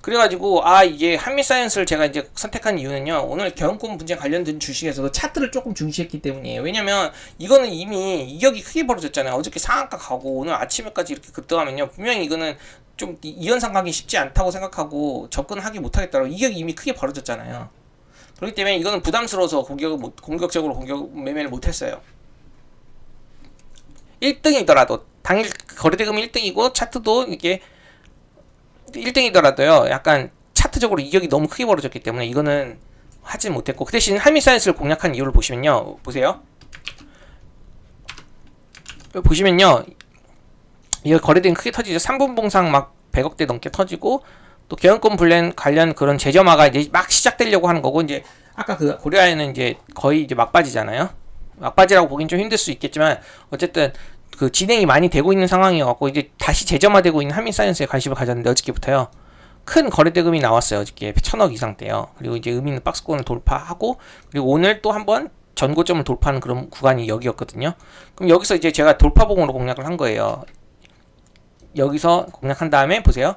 그래가지고 이게 한미사이언스를 제가 이제 선택한 이유는요 오늘 경영권 분쟁 관련된 주식에서도 차트를 조금 중시했기 때문이에요. 왜냐면 이거는 이미 이격이 크게 벌어졌잖아요. 어저께 상한가 가고 오늘 아침에까지 이렇게 급등하면요 분명히 이거는 좀 이연상 가기 쉽지 않다고 생각하고 접근하기 못하겠다고 이격이 이미 크게 벌어졌잖아요. 그렇기 때문에 이거는 부담스러워서 공격적으로 매매를 못했어요. 1등이더라도 당일 거래대금이 1등이고 차트도 이게 1등이더라도요 약간 차트적으로 이격이 너무 크게 벌어졌기 때문에 이거는 하지 못했고 그 대신 한미사이언스를 공략한 이유를 보시면요 보세요. 보시면요 이거 거래대금 크게 터지죠. 3분 봉상 막 100억대 넘게 터지고 또 경영권 관련 그런 재점화가 이제 막 시작되려고 하는 거고 이제 아까 그 고려아연은 이제 거의 이제 막바지잖아요. 막바지라고 보긴 좀 힘들 수 있겠지만 어쨌든 그 진행이 많이 되고 있는 상황이어갖고 이제 다시 재점화되고 있는 한미사이언스에 관심을 가졌는데 어저께부터요 큰 거래대금이 나왔어요. 어저께 1000억 이상대요. 그리고 이제 의미 있는 박스권을 돌파하고 그리고 오늘 또 한번 전고점을 돌파하는 그런 구간이 여기였거든요. 그럼 여기서 이제 제가 돌파봉으로 공략을 한 거예요. 여기서 공략한 다음에 보세요.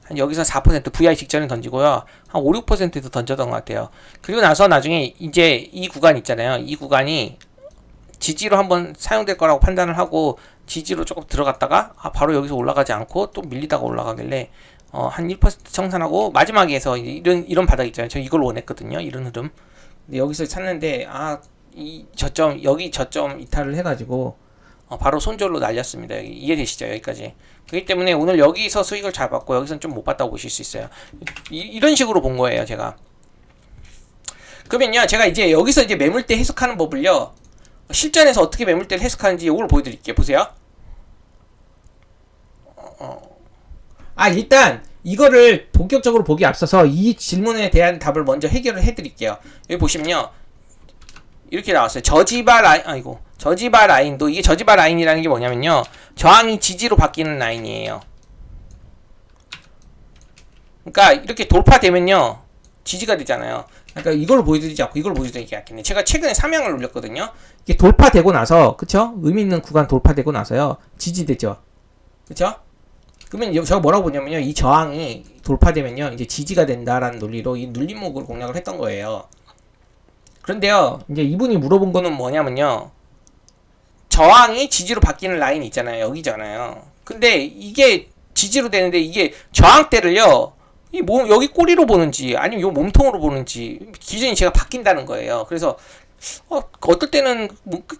한 여기서 4% VI 직전에 던지고요. 한 5, 6%도 던졌던 것 같아요. 그리고 나서 나중에 이제 이 구간 있잖아요. 이 구간이 지지로 한번 사용될 거라고 판단을 하고 지지로 조금 들어갔다가 바로 여기서 올라가지 않고 또 밀리다가 올라가길래 한 1% 청산하고 마지막에서 이런 바닥 있잖아요. 저 이걸 원했거든요. 이런 흐름. 근데 여기서 샀는데 여기 저점 이탈을 해가지고 바로 손절로 날렸습니다. 이해되시죠? 여기까지. 그렇기 때문에 오늘 여기서 수익을 잘 받고 여기서는 좀 못 봤다고 보실 수 있어요. 이런 식으로 본 거예요, 제가. 그러면요, 제가 이제 여기서 이제 매물대 해석하는 법을요, 실전에서 어떻게 매물대를 해석하는지 이걸 보여드릴게요. 보세요. 일단 이거를 본격적으로 보기 앞서서 이 질문에 대한 답을 먼저 해결을 해드릴게요. 여기 보시면요, 이렇게 나왔어요. 저지바 라인도 이게 저지바 라인이라는 게 뭐냐면요, 저항이 지지로 바뀌는 라인이에요. 그러니까 이렇게 돌파되면요, 지지가 되잖아요. 그러니까 이걸 보여드리지 않고 이걸 보여드리기 낫겠네. 제가 최근에 3양을 올렸거든요. 이게 돌파되고 나서, 그쵸? 의미 있는 구간 돌파되고 나서요, 지지되죠. 그쵸? 그러면 제가 뭐라고 보냐면요, 이 저항이 돌파되면요, 이제 지지가 된다라는 논리로 이 눌림목을 공략을 했던 거예요. 그런데요, 이제 이분이 물어본 거는 뭐냐면요. 저항이 지지로 바뀌는 라인이 있잖아요. 여기잖아요. 근데 이게 지지로 되는데 이게 저항대를요. 여기 꼬리로 보는지 아니면 요 몸통으로 보는지 기준이 제가 바뀐다는 거예요. 그래서 어떨 때는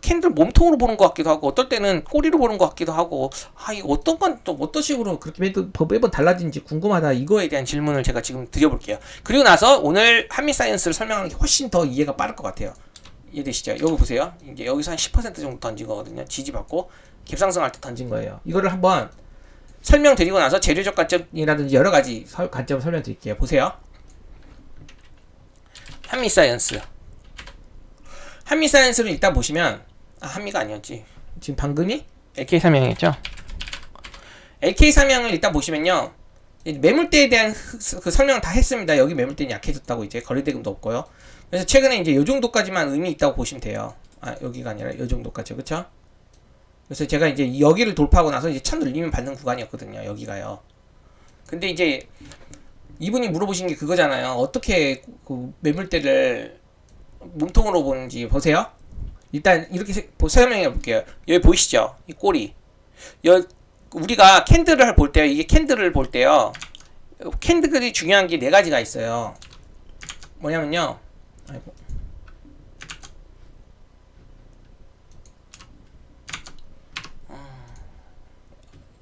캔들 몸통으로 보는 것 같기도 하고 어떨 때는 꼬리로 보는 것 같기도 하고 이거 어떤 건 또 어떤 식으로 그렇게 매번 달라지는지 궁금하다. 이거에 대한 질문을 제가 지금 드려볼게요. 그리고 나서 오늘 한미사이언스를 설명하는 게 훨씬 더 이해가 빠를 것 같아요. 이해되시죠? 여기 보세요. 이제 여기서 한 10% 정도 던진 거거든요. 지지받고 갭상승할 때 던진 거예요. 이거를 한번 설명드리고 나서 재료적 관점이라든지 여러 가지 관점을 설명드릴게요. 보세요. 한미사이언스를 일단 보시면 한미가 아니었지. 지금 방금이 LK3형이었죠. LK3형을 일단 보시면요. 매물대에 대한 그 설명을 다 했습니다. 여기 매물대는 약해졌다고 이제 거래대금도 없고요. 그래서 최근에 이제 요 정도까지만 의미 있다고 보시면 돼요. 여기가 아니라 요 정도까지요. 그쵸? 그래서 제가 이제 여기를 돌파하고 나서 이제 첫 눌림을 받는 구간이었거든요. 여기가요. 근데 이제 이분이 물어보신 게 그거잖아요. 어떻게 그 매물대를 몸통으로 보는지 보세요. 일단 이렇게 설명해 볼게요. 여기 보이시죠? 이 꼬리. 우리가 캔들을 볼 때요. 이게 캔들을 볼 때요. 캔들이 중요한 게 네 가지가 있어요. 뭐냐면요. 아이고.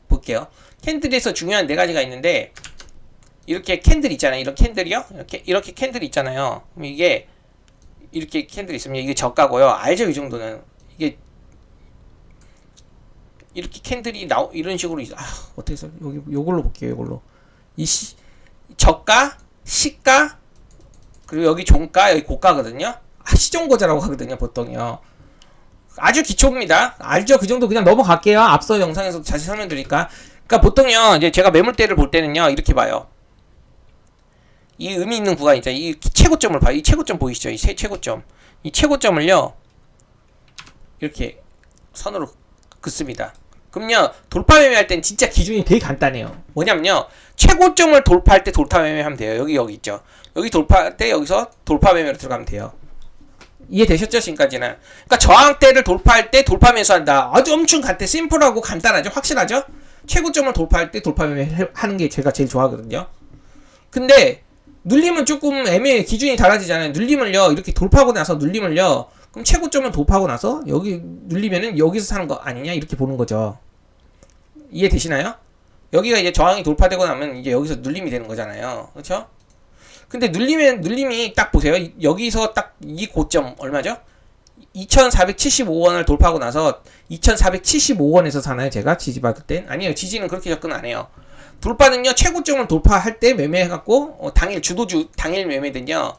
볼게요. 캔들에서 중요한 네 가지가 있는데 이렇게 캔들 있잖아요. 이런 캔들이요. 이렇게 캔들이 있잖아요. 그럼 이게 이렇게 캔들이 있으면 이게 저가고요. 알죠? 이 정도는 이게 이렇게 캔들이 이런 식으로 어떻게 해서 요걸로 볼게요. 요걸로 저가, 시가, 그리고 여기 종가, 여기 고가거든요. 시종고자라고 하거든요. 보통요. 아주 기초입니다. 알죠? 그 정도 그냥 넘어갈게요. 앞서 영상에서 자세히 설명드리니까. 그러니까 보통요. 이제 제가 매물대를 볼 때는요. 이렇게 봐요. 이 의미 있는 구간 있잖아요. 이 최고점을 봐요. 이 최고점 보이시죠? 이 최고점. 이 최고점을요. 이렇게 선으로 긋습니다. 그럼요. 돌파 매매할 땐 진짜 기준이 되게 간단해요. 뭐냐면요. 최고점을 돌파할 때 돌파 매매하면 돼요. 여기 있죠. 여기 돌파할 때 여기서 돌파 매매로 들어가면 돼요. 이해되셨죠? 지금까지는. 그러니까 저항대를 돌파할 때 돌파 매수한다. 아주 엄청 심플하고 간단하죠? 확실하죠? 최고점을 돌파할 때 돌파 매매하는 게 제가 제일 좋아하거든요. 근데 눌림은 조금 애매해. 기준이 달라지잖아요. 눌림을요. 이렇게 돌파하고 나서 눌림을요. 그럼 최고점을 돌파하고 나서 여기 눌리면은 여기서 사는 거 아니냐? 이렇게 보는 거죠. 이해되시나요? 여기가 이제 저항이 돌파되고 나면 이제 여기서 눌림이 되는 거잖아요. 그렇죠? 근데 눌림이 딱 보세요. 여기서 딱 이 고점 얼마죠? 2,475원을 돌파하고 나서 2,475원에서 사나요? 제가 지지 받을 땐? 아니에요. 지지는 그렇게 접근 안 해요. 돌파는요. 최고점을 돌파할 때 매매해갖고 당일 주도주 당일 매매든요.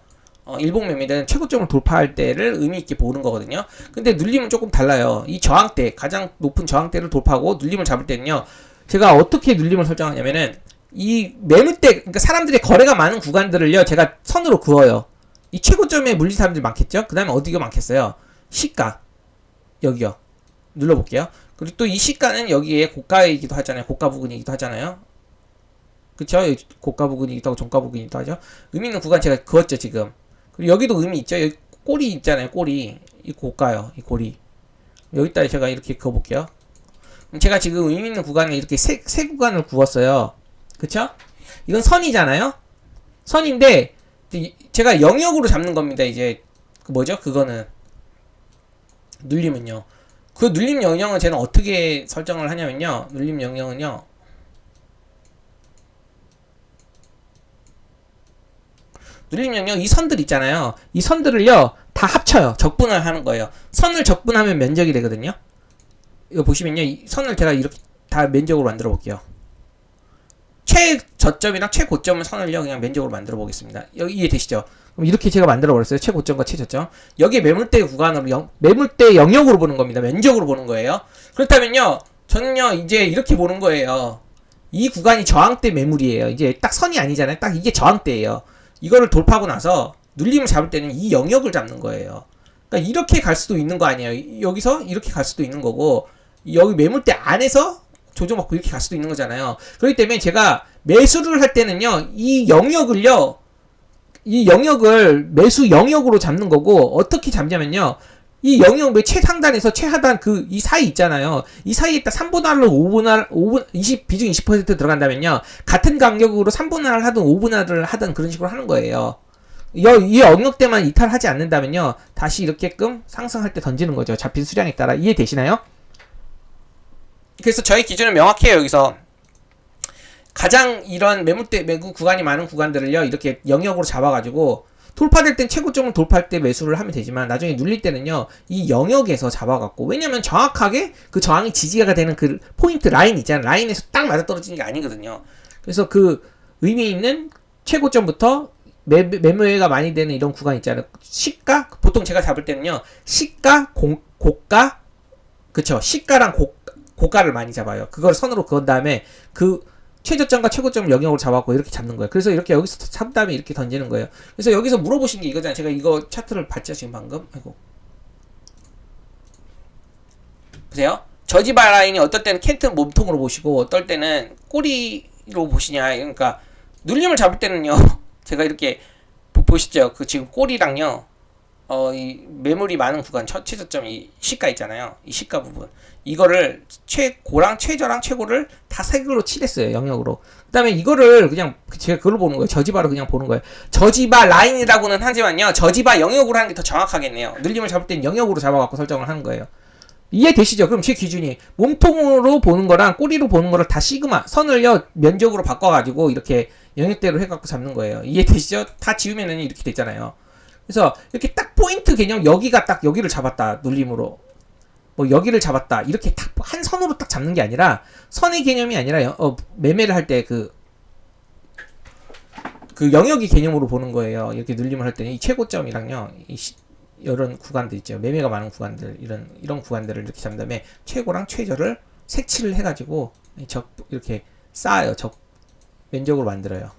일봉 매매든 최고점을 돌파할 때를 의미 있게 보는 거거든요. 근데 눌림은 조금 달라요. 이 저항대 가장 높은 저항대를 돌파하고 눌림을 잡을 때는요. 제가 어떻게 눌림을 설정하냐면은 이 매물대 그러니까 사람들의 거래가 많은 구간들을요. 제가 선으로 그어요. 이 최고점에 물린 사람들이 많겠죠. 그 다음에 어디가 많겠어요? 시가 여기요. 눌러볼게요. 그리고 또 이 시가는 여기에 고가이기도 하잖아요. 고가 부근이기도 하잖아요. 그쵸? 고가 부근이기도 하고 종가 부근이기도 하죠. 의미 있는 구간 제가 그었죠 지금. 그리고 여기도 의미 있죠. 여기 꼬리 있잖아요. 꼬리. 이 고가요. 이 꼬리. 여기다 제가 이렇게 그어볼게요. 제가 지금 의미 있는 구간을 이렇게 세 구간을 구웠어요. 그쵸? 이건 선이잖아요. 선인데 제가 영역으로 잡는 겁니다. 이제 뭐죠? 그거는 눌림은요. 그 눌림 영역은 제가 어떻게 설정을 하냐면요. 눌림 영역은요. 눌림 영역 이 선들 있잖아요. 이 선들을요. 다 합쳐요. 적분을 하는 거예요. 선을 적분하면 면적이 되거든요. 이거 보시면요. 이 선을 제가 이렇게 다 면적으로 만들어 볼게요. 최저점이랑 최고점을 선을요. 그냥 면적으로 만들어 보겠습니다. 여기 이해되시죠? 그럼 이렇게 제가 만들어 버렸어요. 최고점과 최저점. 여기에 매물대 구간으로 매물대 영역으로 보는 겁니다. 면적으로 보는 거예요. 그렇다면요. 저는요. 이제 이렇게 보는 거예요. 이 구간이 저항대 매물이에요. 이제 딱 선이 아니잖아요. 딱 이게 저항대예요. 이거를 돌파하고 나서 눌림을 잡을 때는 이 영역을 잡는 거예요. 그러니까 이렇게 갈 수도 있는 거 아니에요. 여기서 이렇게 갈 수도 있는 거고 여기 매물대 안에서 조정받고 이렇게 갈 수도 있는 거잖아요. 그렇기 때문에 제가 매수를 할 때는요. 이 영역을요. 이 영역을 매수 영역으로 잡는 거고, 어떻게 잡냐면요. 이 영역 최상단에서 최하단 이 사이 있잖아요. 이 사이에 딱 3분할로 5분할, 20, 비중 20% 들어간다면요. 같은 간격으로 3분할을 하든 5분할을 하든 그런 식으로 하는 거예요. 이 영역대만 이탈하지 않는다면요. 다시 이렇게끔 상승할 때 던지는 거죠. 잡힌 수량에 따라. 이해되시나요? 그래서 저희 기준은 명확해요. 여기서. 가장 이런 매물 구간이 많은 구간들을요. 이렇게 영역으로 잡아가지고 돌파될 땐 최고점을 돌파할 때 매수를 하면 되지만 나중에 눌릴 때는요. 이 영역에서 잡아갖고 왜냐면 정확하게 그 저항이 지지가 되는 그 포인트 라인 있잖아요. 라인에서 딱 맞아떨어지는 게 아니거든요. 그래서 그 의미 있는 최고점부터 매매가 많이 되는 이런 구간 있잖아요. 시가 보통 제가 잡을 때는요. 시가 고가 그쵸. 시가랑 고가를 많이 잡아요. 그걸 선으로 그은 다음에 그 최저점과 최고점 영역을 잡았고 이렇게 잡는 거예요. 그래서 이렇게 여기서 잡은 다음에 이렇게 던지는 거예요. 그래서 여기서 물어보신 게 이거잖아요. 제가 이거 차트를 봤죠 지금 방금. 아이고. 보세요. 저지바 라인이 어떨 때는 캔트 몸통으로 보시고 어떨 때는 꼬리로 보시냐. 그러니까 눌림을 잡을 때는요. 제가 이렇게 보시죠. 그 지금 꼬리랑요. 이 매물이 많은 구간 최저점 이 시가 있잖아요. 이 시가 부분. 이거를 최고랑 최저랑 최고를 다 색으로 칠했어요. 영역으로. 그 다음에 이거를 그냥 제가 그걸 보는 거예요. 저지바로 그냥 보는 거예요. 저지바 라인이라고는 하지만요. 저지바 영역으로 하는 게 더 정확하겠네요. 늘림을 잡을 땐 영역으로 잡아갖고 설정을 하는 거예요. 이해되시죠? 그럼 제 기준이 몸통으로 보는 거랑 꼬리로 보는 거를 다 시그마 선을요 면적으로 바꿔가지고 이렇게 영역대로 해갖고 잡는 거예요. 이해되시죠? 다 지우면은 이렇게 됐잖아요. 그래서 이렇게 딱 포인트 개념 여기가 딱 여기를 잡았다 눌림으로 뭐 여기를 잡았다 이렇게 딱 한 선으로 딱 잡는 게 아니라 선의 개념이 아니라 매매를 할 때 그 영역이 개념으로 보는 거예요. 이렇게 눌림을 할 때는 이 최고점이랑요 이런 구간들 있죠. 매매가 많은 구간들 이런 구간들을 이렇게 잡은 다음에 최고랑 최저를 색칠을 해가지고 이렇게 쌓아요. 면적으로 만들어요.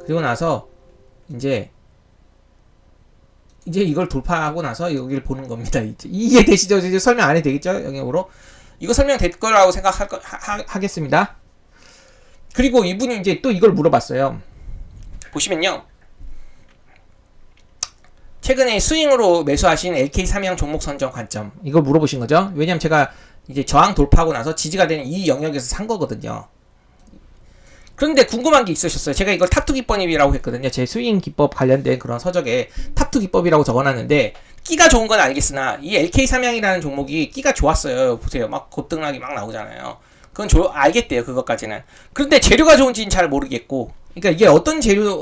그리고 나서 이제 이걸 돌파하고 나서 여기를 보는 겁니다. 이해되시죠? 이제 설명 안 해도 되겠죠? 영역으로. 이거 설명될 거라고 생각하겠습니다. 그리고 이분이 이제 또 이걸 물어봤어요. 보시면요. 최근에 스윙으로 매수하신 LK 삼형 종목 선정 관점. 이걸 물어보신 거죠? 왜냐면 제가 이제 저항 돌파하고 나서 지지가 되는 이 영역에서 산 거거든요. 그런데 궁금한 게 있으셨어요. 제가 이걸 탑2 기법이라고 했거든요. 제 스윙 기법 관련된 그런 서적에 탑2 기법이라고 적어놨는데 끼가 좋은 건 알겠으나 이 LK 삼양이라는 종목이 끼가 좋았어요. 보세요. 막 곱등락이 막 나오잖아요. 그건 알겠대요. 그것까지는. 그런데 재료가 좋은지는 잘 모르겠고 그러니까 이게 어떤 재료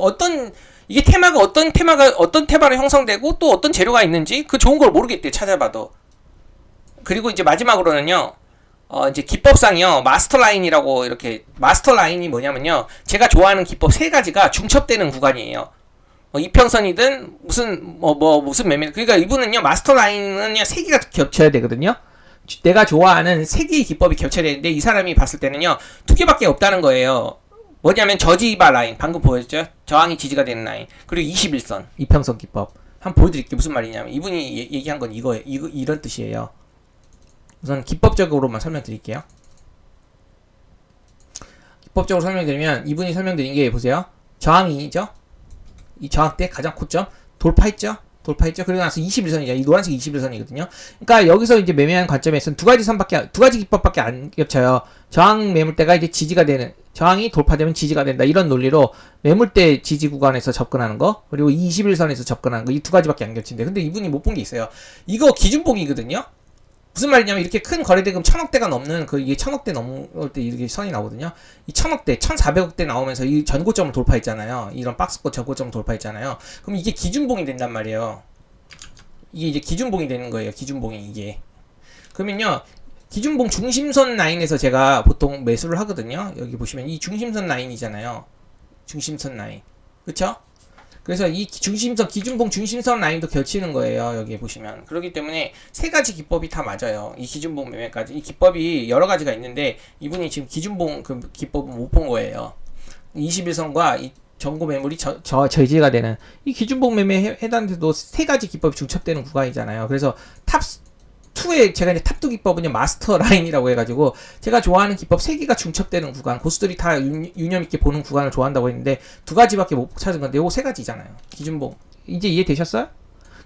이게 어떤 테마로 형성되고 또 어떤 재료가 있는지 그 좋은 걸 모르겠대요. 찾아봐도. 그리고 이제 마지막으로는요. 이제 기법상이요. 마스터 라인이라고 이렇게 마스터 라인이 뭐냐면요. 제가 좋아하는 기법 세 가지가 중첩되는 구간이에요. 이평선이든 무슨 매매 그러니까 이분은요. 마스터 라인은요. 세 개가 겹쳐야 되거든요. 내가 좋아하는 세 개의 기법이 겹쳐야 되는데 이 사람이 봤을 때는요. 두 개밖에 없다는 거예요. 뭐냐면 저지바 라인 방금 보였죠? 저항이 지지가 되는 라인 그리고 21선 이평선 기법 한번 보여드릴게요. 무슨 말이냐면 이분이 얘기한 건 이런 뜻이에요. 우선 기법적으로만 설명드릴게요. 기법적으로 설명드리면 이분이 설명드린 게 보세요. 저항이죠. 이 저항대 가장 고점 돌파했죠. 그리고 나서 21선이죠. 이 노란색 21선이거든요. 그러니까 여기서 이제 매매하는 관점에서는 두 가지 기법밖에 안 겹쳐요. 저항 매물대가 이제 지지가 되는 저항이 돌파되면 지지가 된다. 이런 논리로 매물대 지지 구간에서 접근하는 거 그리고 21선에서 접근하는 거 이 두 가지밖에 안 겹친대. 근데 이분이 못 본 게 있어요. 이거 기준봉이거든요. 무슨 말이냐면 이렇게 큰 거래대금 1000억대가 넘는 이게 1000억대 넘을 때 이렇게 선이 나오거든요. 이 1000억대, 1400억대 나오면서 이 전고점을 돌파했잖아요. 이런 박스권 전고점을 돌파했잖아요. 그럼 이게 기준봉이 된단 말이에요. 이게 이제 기준봉이 되는 거예요. 기준봉이 이게. 그러면요. 기준봉 중심선 라인에서 제가 보통 매수를 하거든요. 여기 보시면 이 중심선 라인이잖아요. 중심선 라인. 그쵸? 그래서 이 기준봉 중심선 라인도 겹치는 거예요. 여기 보시면. 그렇기 때문에 세 가지 기법이 다 맞아요. 이 기준봉 매매까지. 이 기법이 여러 가지가 있는데 이분이 지금 기준봉 그 기법은 못 본 거예요. 21선과 이 전고 매물이 저지가 되는 이 기준봉 매매에 해당돼도 세 가지 기법이 중첩되는 구간이잖아요. 그래서 탑2 2의 제가 이제 탑2 기법은요, 마스터 라인이라고 해가지고, 제가 좋아하는 기법 3개가 중첩되는 구간, 고수들이 다 유념 있게 보는 구간을 좋아한다고 했는데, 2가지밖에 못 찾은 건데, 요거 3가지잖아요. 기준봉. 이제 이해되셨어요?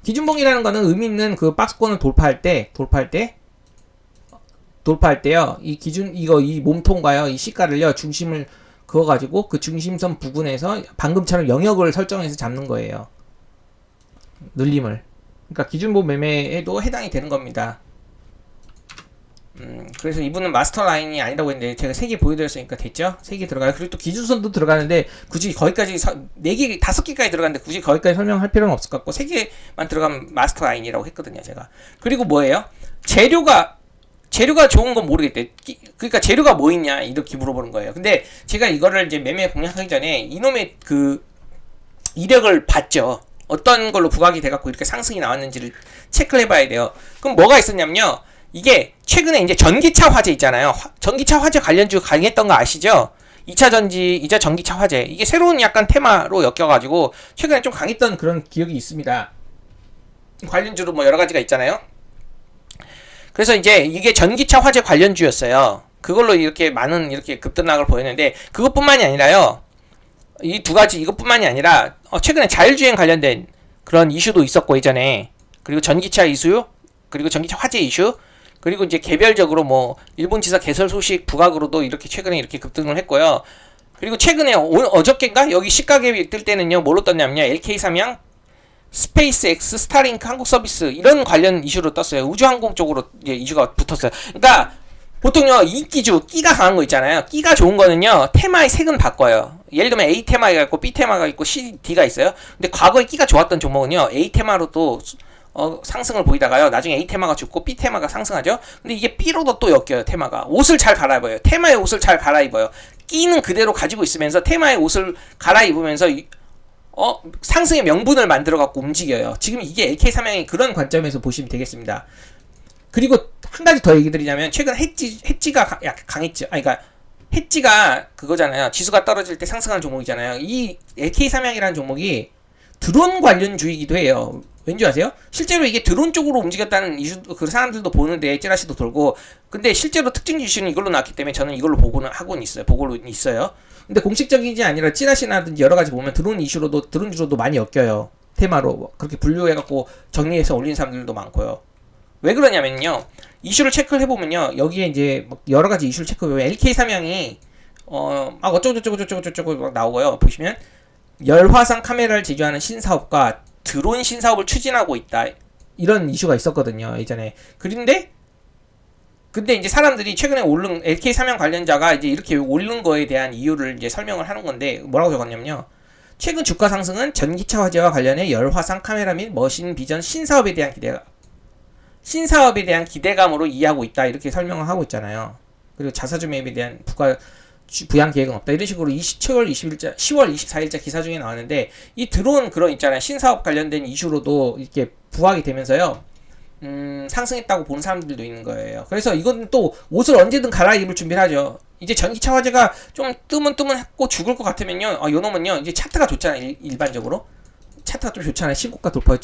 기준봉이라는 거는 의미 있는 그 박스권을 돌파할 때요, 이 몸통과요, 이 C가를요, 중심을 그어가지고, 그 중심선 부근에서 방금처럼 영역을 설정해서 잡는 거예요. 늘림을. 그러니까 기준봉 매매에도 해당이 되는 겁니다. 그래서 이분은 마스터 라인이 아니라고 했는데 제가 3개 보여드렸으니까 됐죠? 3개 들어가요. 그리고 또 기준선도 들어가는데 굳이 거기까지 4개, 5개까지 들어가는데 굳이 거기까지 설명할 필요는 없을 것 같고 3개만 들어가면 마스터 라인이라고 했거든요, 제가. 그리고 뭐예요? 재료가 좋은 건 모르겠대. 그러니까 재료가 뭐 있냐 이렇게 물어보는 거예요. 근데 제가 이거를 이제 매매 공략하기 전에 이놈의 그 이력을 봤죠. 어떤 걸로 부각이 돼갖고 이렇게 상승이 나왔는지를 체크를 해봐야 돼요. 그럼 뭐가 있었냐면요. 이게 최근에 이제 전기차 화재 있잖아요. 전기차 화재 관련주 강했던 거 아시죠? 2차 전기차 화재. 이게 새로운 약간 테마로 엮여가지고 최근에 좀 강했던 그런 기억이 있습니다. 관련주로 뭐 여러 가지가 있잖아요. 그래서 이제 이게 전기차 화재 관련주였어요. 그걸로 이렇게 많은 이렇게 급등락을 보였는데 그것뿐만이 아니라요. 이 2가지 이것뿐만이 아니라 최근에 자율주행 관련된 그런 이슈도 있었고 예전에 그리고 전기차 이슈 그리고 전기차 화재 이슈 그리고 이제 개별적으로 뭐 일본 지사 개설 소식 부각으로도 이렇게 최근에 이렇게 급등을 했고요. 그리고 최근에 어저께인가 여기 시가갭이 뜰 때는요 뭐로 떴냐면요 LK 삼양 스페이스X 스타링크 한국 서비스 이런 관련 이슈로 떴어요. 우주항공 쪽으로 이제 이슈가 붙었어요. 그러니까 보통요 인기주 끼가 강한 거 있잖아요. 끼가 좋은 거는요 테마의 색은 바꿔요. 예를 들면 A 테마가 있고 B 테마가 있고 C, D가 있어요. 근데 과거에 끼가 좋았던 종목은요 A 테마로 또 상승을 보이다가요 나중에 A 테마가 죽고 B 테마가 상승하죠. 근데 이게 B로도 또 엮여요. 테마가 옷을 잘 갈아입어요. 테마의 옷을 잘 갈아입어요. 끼는 그대로 가지고 있으면서 테마의 옷을 갈아입으면서 상승의 명분을 만들어 갖고 움직여요. 지금 이게 LK 삼양이 그런 관점에서 보시면 되겠습니다. 그리고 한 가지 더 얘기 드리자면 최근 해지가 약간 강했죠. 그러니까 해지가 그거잖아요. 지수가 떨어질 때 상승하는 종목이잖아요. 이 LK 삼양이라는 종목이 드론 관련주이기도 해요. 왠지 아세요? 실제로 이게 드론 쪽으로 움직였다는 이슈, 그 사람들도 보는데 찌라시도 돌고, 근데 실제로 특징 이슈는 이걸로 나왔기 때문에 저는 이걸로 보고는 있어요. 근데 공식적이지 아니라 찌라시나든지 여러 가지 보면 드론주로도 많이 엮여요. 테마로 그렇게 분류해갖고 정리해서 올린 사람들도 많고요. 왜 그러냐면요. 이슈를 체크를 해보면요. 여기에 이제 여러 가지 이슈를 체크해보면 LK 삼양이 막 어쩌고저쩌고 막 나오고요. 보시면 열화상 카메라를 제조하는 신사업과 드론 신사업을 추진하고 있다. 이런 이슈가 있었거든요. 예전에. 근데 이제 사람들이 최근에 오른 LK 삼양 관련자가 이제 이렇게 오른 거에 대한 이유를 이제 설명을 하는 건데 뭐라고 적었냐면요. 최근 주가 상승은 전기차 화재와 관련해 열화상 카메라 및 머신 비전 신사업에 대한 기대감으로 이해하고 있다. 이렇게 설명을 하고 있잖아요. 그리고 자사주 매입에 대한 부양 계획은 없다. 이런 식으로 10월 24일자 기사 중에 나왔는데 이 드론 그런 있잖아요. 신사업 관련된 이슈로도 이렇게 부각이 되면서요. 상승했다고 보는 사람들도 있는 거예요. 그래서 이건 또 옷을 언제든 갈아입을 준비를 하죠. 이제 전기차 화재가 좀 뜨문뜨문했고 죽을 것 같으면요. 요 놈은요. 이제 차트가 좋잖아요. 일반적으로. 차트가 좀 좋잖아요. 시고가 돌파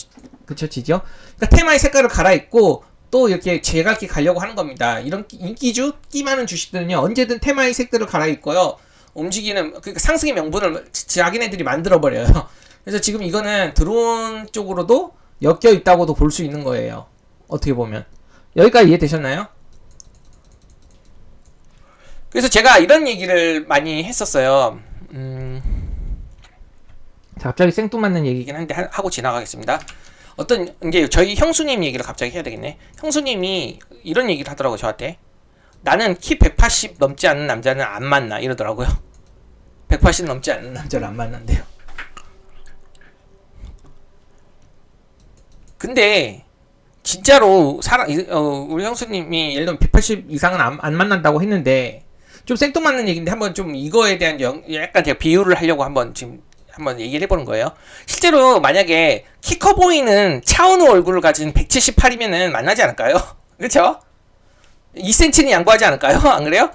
그쳐지죠. 그러니까 테마의 색깔을 갈아입고 또 이렇게 제갈기 가려고 하는 겁니다. 이런 인기주, 끼 많은 주식들은요. 언제든 테마의 색들을 갈아입고요. 움직이는 그러니까 상승의 명분을 자기네들이 만들어버려요. 그래서 지금 이거는 드론 쪽으로도 엮여 있다고도 볼 수 있는 거예요. 어떻게 보면. 여기까지 이해되셨나요? 그래서 제가 이런 얘기를 많이 했었어요. 갑자기 생뚱맞는 얘기긴 한데 하고 지나가겠습니다. 이제 저희 형수님 얘기를 갑자기 해야 되겠네. 형수님이 이런 얘기를 하더라고요, 저한테. 나는 키 180 넘지 않는 남자는 안 만나, 이러더라고요. 180 넘지 않는 남자를 안 만난대요. 근데, 진짜로, 우리 형수님이 예를 들면 180 이상은 안 만난다고 했는데, 좀 생뚱맞는 얘기인데 한번 좀 이거에 대한 약간 제가 비유를 하려고 한번 얘기를 해보는 거예요. 실제로 만약에 키 커 보이는 차은우 얼굴을 가진 178이면은 만나지 않을까요? 그렇죠? 2cm는 양보하지 않을까요? 안 그래요?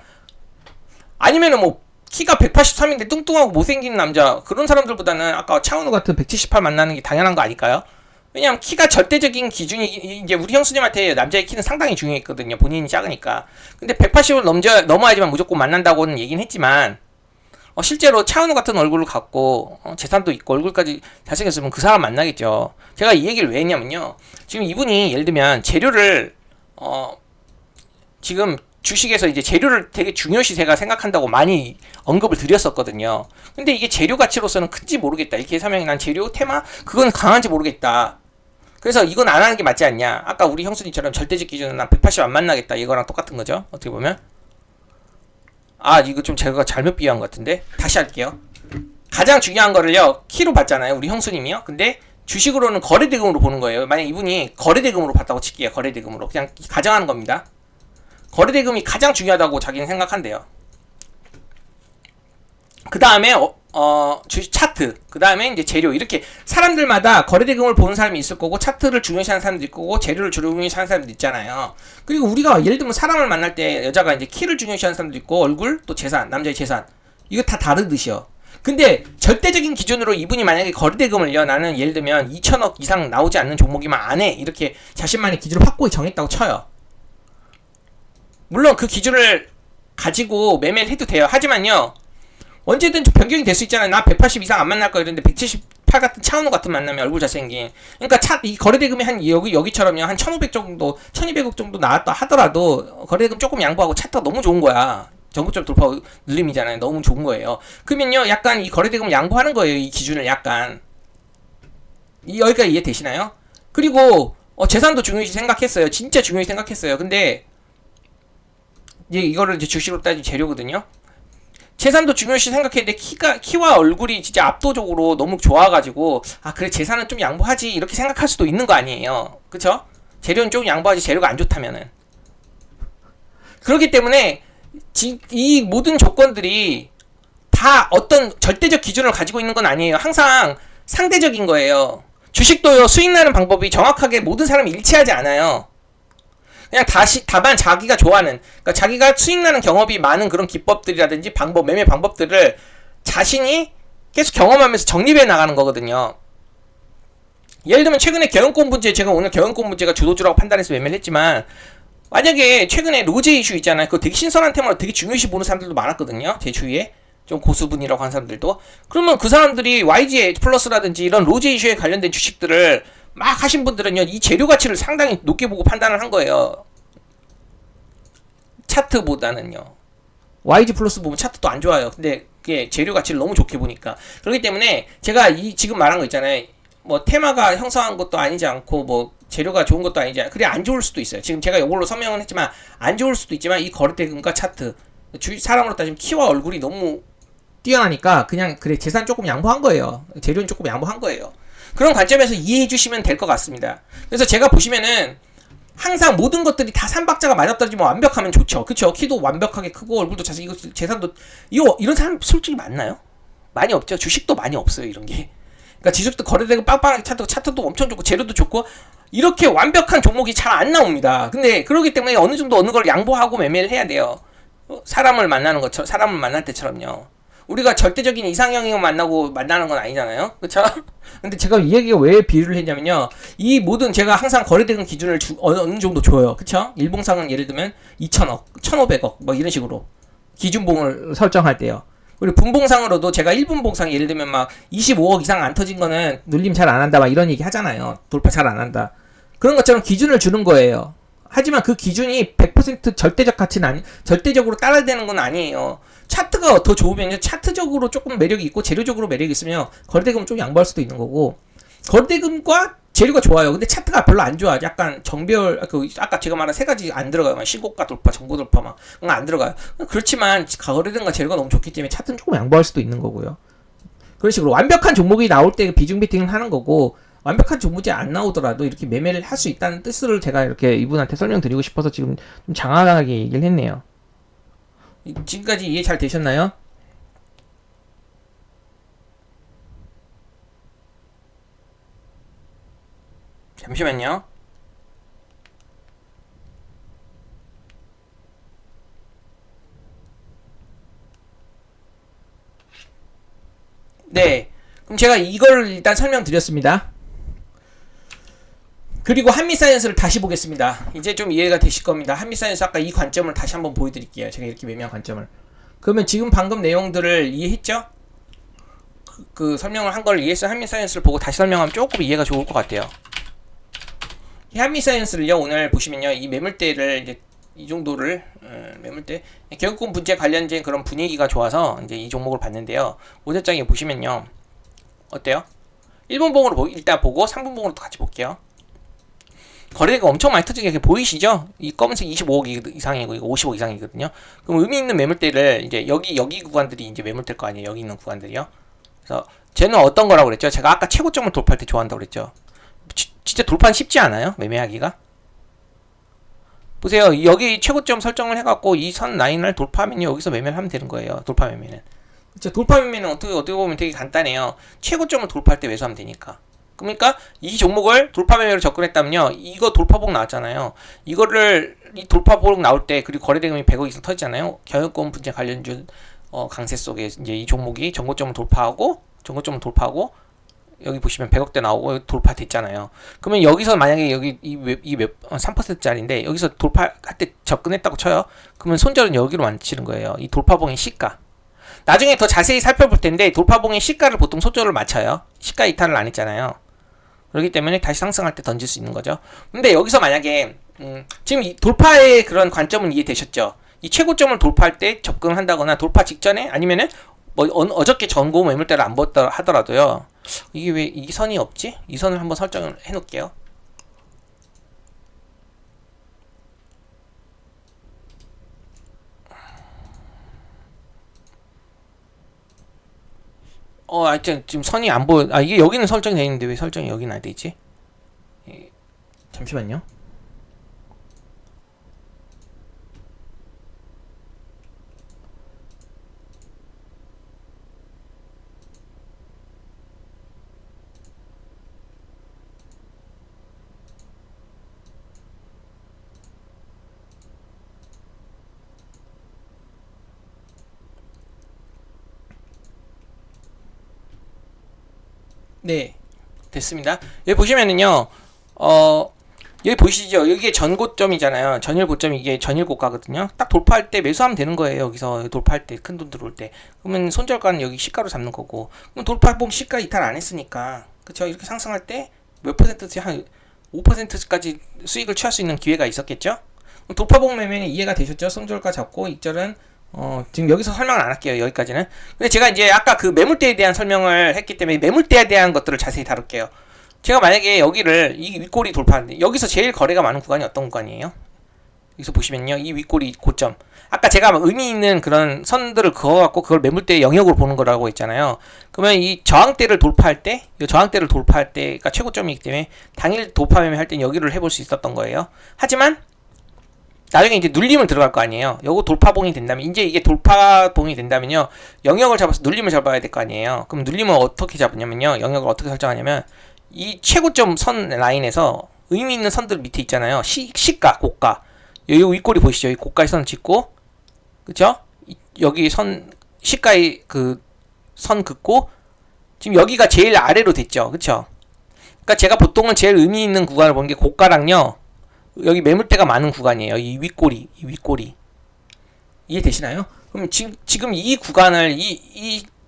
아니면은 뭐 키가 183인데 뚱뚱하고 못생긴 남자 그런 사람들보다는 아까 차은우 같은 178 만나는 게 당연한 거 아닐까요? 왜냐면 키가 절대적인 기준이 이제 우리 형수님한테 남자의 키는 상당히 중요했거든요. 본인이 작으니까. 근데 180을 넘어야지만 무조건 만난다고는 얘기는 했지만 실제로 차은우 같은 얼굴을 갖고 재산도 있고 얼굴까지 잘생겼으면 그 사람 만나겠죠. 제가 이 얘기를 왜 했냐면요. 지금 이분이 예를 들면 재료를 지금 주식에서 이제 재료를 되게 중요시 제가 생각한다고 많이 언급을 드렸었거든요. 근데 이게 재료 가치로서는 큰지 모르겠다. 이렇게 설명이 난 재료 테마 그건 강한지 모르겠다. 그래서 이건 안 하는 게 맞지 않냐. 아까 우리 형수님처럼 절대적 기준은 난 180 안 만나겠다. 이거랑 똑같은 거죠. 어떻게 보면. 이거 좀 제가 잘못 비유한 것 같은데. 다시 할게요. 가장 중요한 거를요. 키로 봤잖아요. 우리 형수님이요. 근데 주식으로는 거래대금으로 보는 거예요. 만약 이분이 거래대금으로 봤다고 칠게요. 거래대금으로. 그냥 가정하는 겁니다. 거래대금이 가장 중요하다고 자기는 생각한대요. 그 다음에 주식 차트, 그 다음에 이제 재료, 이렇게 사람들마다 거래대금을 보는 사람이 있을 거고 차트를 중요시하는 사람도 있고 거고 재료를 중요시하는 사람도 있잖아요. 그리고 우리가 예를 들면 사람을 만날 때 여자가 이제 키를 중요시하는 사람도 있고 얼굴, 또 재산, 남자의 재산, 이거 다 다르듯이요. 근데 절대적인 기준으로 이분이 만약에 거래대금을요, 나는 예를 들면 2천억 이상 나오지 않는 종목이면 안 해, 이렇게 자신만의 기준을 확고히 정했다고 쳐요. 물론 그 기준을 가지고 매매를 해도 돼요. 하지만요, 언제든 변경이 될 수 있잖아요. 나 180 이상 안 만날 거야 이랬는데 178 같은 차은우 같은 만나면 얼굴 잘생긴. 그러니까 이 거래대금이 한 여기처럼요, 한 1,500 정도, 1,200억 정도 나왔다 하더라도 거래대금 조금 양보하고 차트가 너무 좋은 거야. 전고점 돌파 늘림이잖아요. 너무 좋은 거예요. 그러면요, 약간 이 거래대금 양보하는 거예요. 이 기준을 약간. 여기까지 이해되시나요? 그리고 재산도 중요시 생각했어요. 진짜 중요시 생각했어요. 근데 이제 이거를 이제 주식으로 따지면 재료거든요. 재산도 중요시 생각했는데 키와 얼굴이 진짜 압도적으로 너무 좋아가지고 그래 재산은 좀 양보하지 이렇게 생각할 수도 있는 거 아니에요. 그쵸? 재료는 좀 양보하지 재료가 안 좋다면은. 그렇기 때문에 이 모든 조건들이 다 어떤 절대적 기준을 가지고 있는 건 아니에요. 항상 상대적인 거예요. 주식도요, 수익 나는 방법이 정확하게 모든 사람이 일치하지 않아요. 그냥 다만 자기가 좋아하는, 그러니까 자기가 수익나는 경험이 많은 그런 기법들이라든지 매매 방법들을 자신이 계속 경험하면서 정립해 나가는 거거든요. 예를 들면 최근에 경영권 문제, 제가 오늘 경영권 문제가 주도주라고 판단해서 매매를 했지만, 만약에 최근에 로제 이슈 있잖아요. 그거 되게 신선한 테마로 되게 중요시 보는 사람들도 많았거든요. 제 주위에. 좀 고수분이라고 하는 사람들도. 그러면 그 사람들이 YG 플러스라든지 이런 로제 이슈에 관련된 주식들을 막 하신 분들은요, 이 재료 가치를 상당히 높게 보고 판단을 한 거예요. 차트보다는요. YG 플러스 보면 차트도 안 좋아요. 근데 그게 재료 가치를 너무 좋게 보니까. 그렇기 때문에 제가 지금 말한 거 있잖아요. 뭐 테마가 형성한 것도 아니지 않고 뭐 재료가 좋은 것도 아니지, 그래 안 좋을 수도 있어요. 지금 제가 이걸로 설명은 했지만 안 좋을 수도 있지만 이 거래대금과 차트, 사람으로 따지면 키와 얼굴이 너무 뛰어나니까 그냥 그래 재산 조금 양보한 거예요. 재료는 조금 양보한 거예요. 그런 관점에서 이해해 주시면 될 것 같습니다. 그래서 제가 보시면은 항상 모든 것들이 다 삼박자가 맞아떨어지면 완벽하면 좋죠. 그쵸? 키도 완벽하게 크고 얼굴도 잘생기고 재산도, 이런 사람 솔직히 많나요? 많이 없죠. 주식도 많이 없어요, 이런 게. 그러니까 지속도 거래되고 빵빵하게 차트도 엄청 좋고 재료도 좋고 이렇게 완벽한 종목이 잘 안 나옵니다. 근데 그러기 때문에 어느 정도 어느 걸 양보하고 매매를 해야 돼요. 사람을 만날 때처럼요. 우리가 절대적인 이상형을 만나는 건 아니잖아요. 그쵸? 근데 제가 이 얘기가 왜 비유를 했냐면요, 이 모든 제가 항상 거래대금 기준을 어느 정도 줘요. 그쵸? 일봉상은 예를 들면 2천억, 1,500억 뭐 이런 식으로 기준봉을 설정할 때요. 그리고 분봉상으로도 제가 1분봉상 예를 들면 막 25억 이상 안 터진 거는 눌림 잘 안 한다 막 이런 얘기 하잖아요. 돌파 잘 안 한다. 그런 것처럼 기준을 주는 거예요. 하지만 그 기준이 100% 절대적 가치는 절대적으로 따라야 되는 건 아니에요. 차트가 더 좋으면 차트적으로 조금 매력이 있고 재료적으로 매력이 있으면 거래대금은 좀 양보할 수도 있는 거고, 거래대금과 재료가 좋아요. 근데 차트가 별로 안 좋아. 약간 정배열, 아까 제가 말한 세 가지 안 들어가요. 신고가 돌파, 정고 돌파 막 그건 안 들어가요. 그렇지만 거래대금과 재료가 너무 좋기 때문에 차트는 조금 양보할 수도 있는 거고요. 그런 식으로 완벽한 종목이 나올 때 비중 베팅을 하는 거고, 완벽한 종목이 안 나오더라도 이렇게 매매를 할 수 있다는 뜻을 제가 이렇게 이분한테 설명드리고 싶어서 지금 좀 장황하게 얘기를 했네요. 지금까지 이해 잘 되셨나요? 잠시만요. 네. 그럼 제가 이걸 일단 설명드렸습니다. 그리고 한미사이언스를 다시 보겠습니다. 이제 좀 이해가 되실 겁니다. 한미사이언스 아까 이 관점을 다시 한번 보여드릴게요. 제가 이렇게 매매한 관점을. 그러면 지금 방금 내용들을 이해했죠? 그 설명을 한 걸 이해해서 한미사이언스를 보고 다시 설명하면 조금 이해가 좋을 것 같아요. 이 한미사이언스를요, 오늘 보시면요, 이 매물대를 이제 이 정도를 매물대 경영권 분재 관련된 그런 분위기가 좋아서 이제 이 종목을 봤는데요. 오전장에 보시면요, 어때요? 1분봉으로 일단 보고 3분봉으로도 같이 볼게요. 거래가 엄청 많이 터지게 이렇게 보이시죠? 이 검은색 25억 이상이고 이거 50억 이상이거든요. 그럼 의미 있는 매물대를 이제 여기 구간들이 이제 매물대일 거 아니에요. 여기 있는 구간들이요. 그래서 쟤는 어떤 거라고 그랬죠? 제가 아까 최고점을 돌파할 때 좋아한다고 그랬죠. 진짜 돌파는 쉽지 않아요? 매매하기가? 보세요. 여기 최고점 설정을 해갖고 이 선 라인을 돌파하면요, 여기서 매매를 하면 되는 거예요. 돌파 매매는. 돌파 매매는 어떻게 보면 되게 간단해요. 최고점을 돌파할 때 매수하면 되니까. 그러니까 이 종목을 돌파 매매로 접근했다면요, 이거 돌파복 나왔잖아요. 이거를 이 돌파복 나올 때, 그리고 거래대금이 100억 이상 터지잖아요. 경영권 분쟁 관련주 강세 속에 이제 이 종목이 전고점을 돌파하고 여기 보시면 100억대 나오고 돌파됐잖아요. 그러면 여기서 만약에 여기 이 3%짜리인데 여기서 돌파할 때 접근했다고 쳐요. 그러면 손절은 여기로 맞추는 거예요. 이 돌파봉의 시가. 나중에 더 자세히 살펴볼 텐데 돌파봉의 시가를 보통 손절을 맞춰요. 시가 이탈을 안 했잖아요. 그렇기 때문에 다시 상승할 때 던질 수 있는 거죠. 근데 여기서 만약에 지금 이 돌파의 그런 관점은 이해되셨죠? 이 최고점을 돌파할 때 접근을 한다거나 돌파 직전에 아니면은 뭐 어저께 전고 매물대를 안 봤다 하더라도요. 이게 왜 이 선이 없지? 이 선을 한번 설정을 해 놓을게요. 하여튼 지금 선이 안 보여. 이게 여기는 설정이 돼 있는데 왜 설정이 여기는 안 돼 있지? 잠시만요. 네, 됐습니다. 여기 보시면은요, 여기 보이시죠? 여기에 전고점이잖아요. 전일 고점이 이게 전일 고가거든요. 딱 돌파할 때 매수하면 되는 거예요. 여기서 돌파할 때 큰 돈 들어올 때. 그러면 손절가는 여기 시가로 잡는 거고. 그럼 돌파보면 시가 이탈 안 했으니까, 그쵸? 이렇게 상승할 때 몇 퍼센트씩 한 5%까지 수익을 취할 수 있는 기회가 있었겠죠? 돌파봉 매매는 이해가 되셨죠? 손절가 잡고 익절은 지금 여기서 설명을 안 할게요. 여기까지는. 근데 제가 이제 아까 그 매물대에 대한 설명을 했기 때문에 매물대에 대한 것들을 자세히 다룰게요. 제가 만약에 여기를 이 윗꼬리 돌파하는데 여기서 제일 거래가 많은 구간이 어떤 구간이에요? 여기서 보시면요, 이 윗꼬리 고점. 아까 제가 의미 있는 그런 선들을 그어갖고 그걸 매물대의 영역으로 보는 거라고 했잖아요. 그러면 이 저항대를 돌파할 때, 이 저항대를 돌파할 때가 최고점이기 때문에 당일 돌파 매매할 때 여기를 해볼 수 있었던 거예요. 하지만 나중에 이제 눌림을 들어갈 거 아니에요. 요거 돌파봉이 된다면, 이제 이게 돌파봉이 된다면요, 영역을 잡아서 눌림을 잡아야 될 거 아니에요. 그럼 눌림을 어떻게 잡냐면요, 영역을 어떻게 설정하냐면, 이 최고점 선 라인에서 의미 있는 선들 밑에 있잖아요. 시가, 고가. 여기 윗꼬리 보이시죠? 이 고가의 선을 짚고, 그쵸? 여기 선, 시가의 그 선 긋고, 지금 여기가 제일 아래로 됐죠. 그쵸? 그러니까 제가 보통은 제일 의미 있는 구간을 보는 게 고가랑요, 여기 매물대가 많은 구간이에요. 이 윗꼬리. 이해되시나요? 그럼 지금 이 구간을,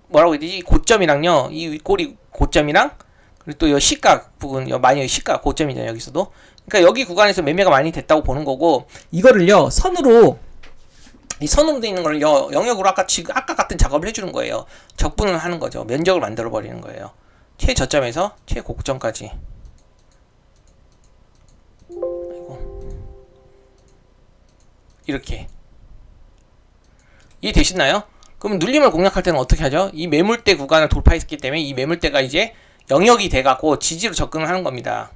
뭐라고 해야 되지? 고점이랑요, 이 윗꼬리 고점이랑, 그리고 또 이 시가 부분, 많이 시가 고점이잖아요. 여기서도. 그러니까 여기 구간에서 매매가 많이 됐다고 보는 거고, 이거를요, 이 선으로 돼 있는 걸 영역으로 아까 같은 작업을 해주는 거예요. 적분을 하는 거죠. 면적을 만들어 버리는 거예요. 최저점에서 최고점까지. 이렇게. 이해되시나요? 그럼 눌림을 공략할 때는 어떻게 하죠? 이 매물대 구간을 돌파했기 때문에 이 매물대가 이제 영역이 돼갖고 지지로 접근을 하는 겁니다.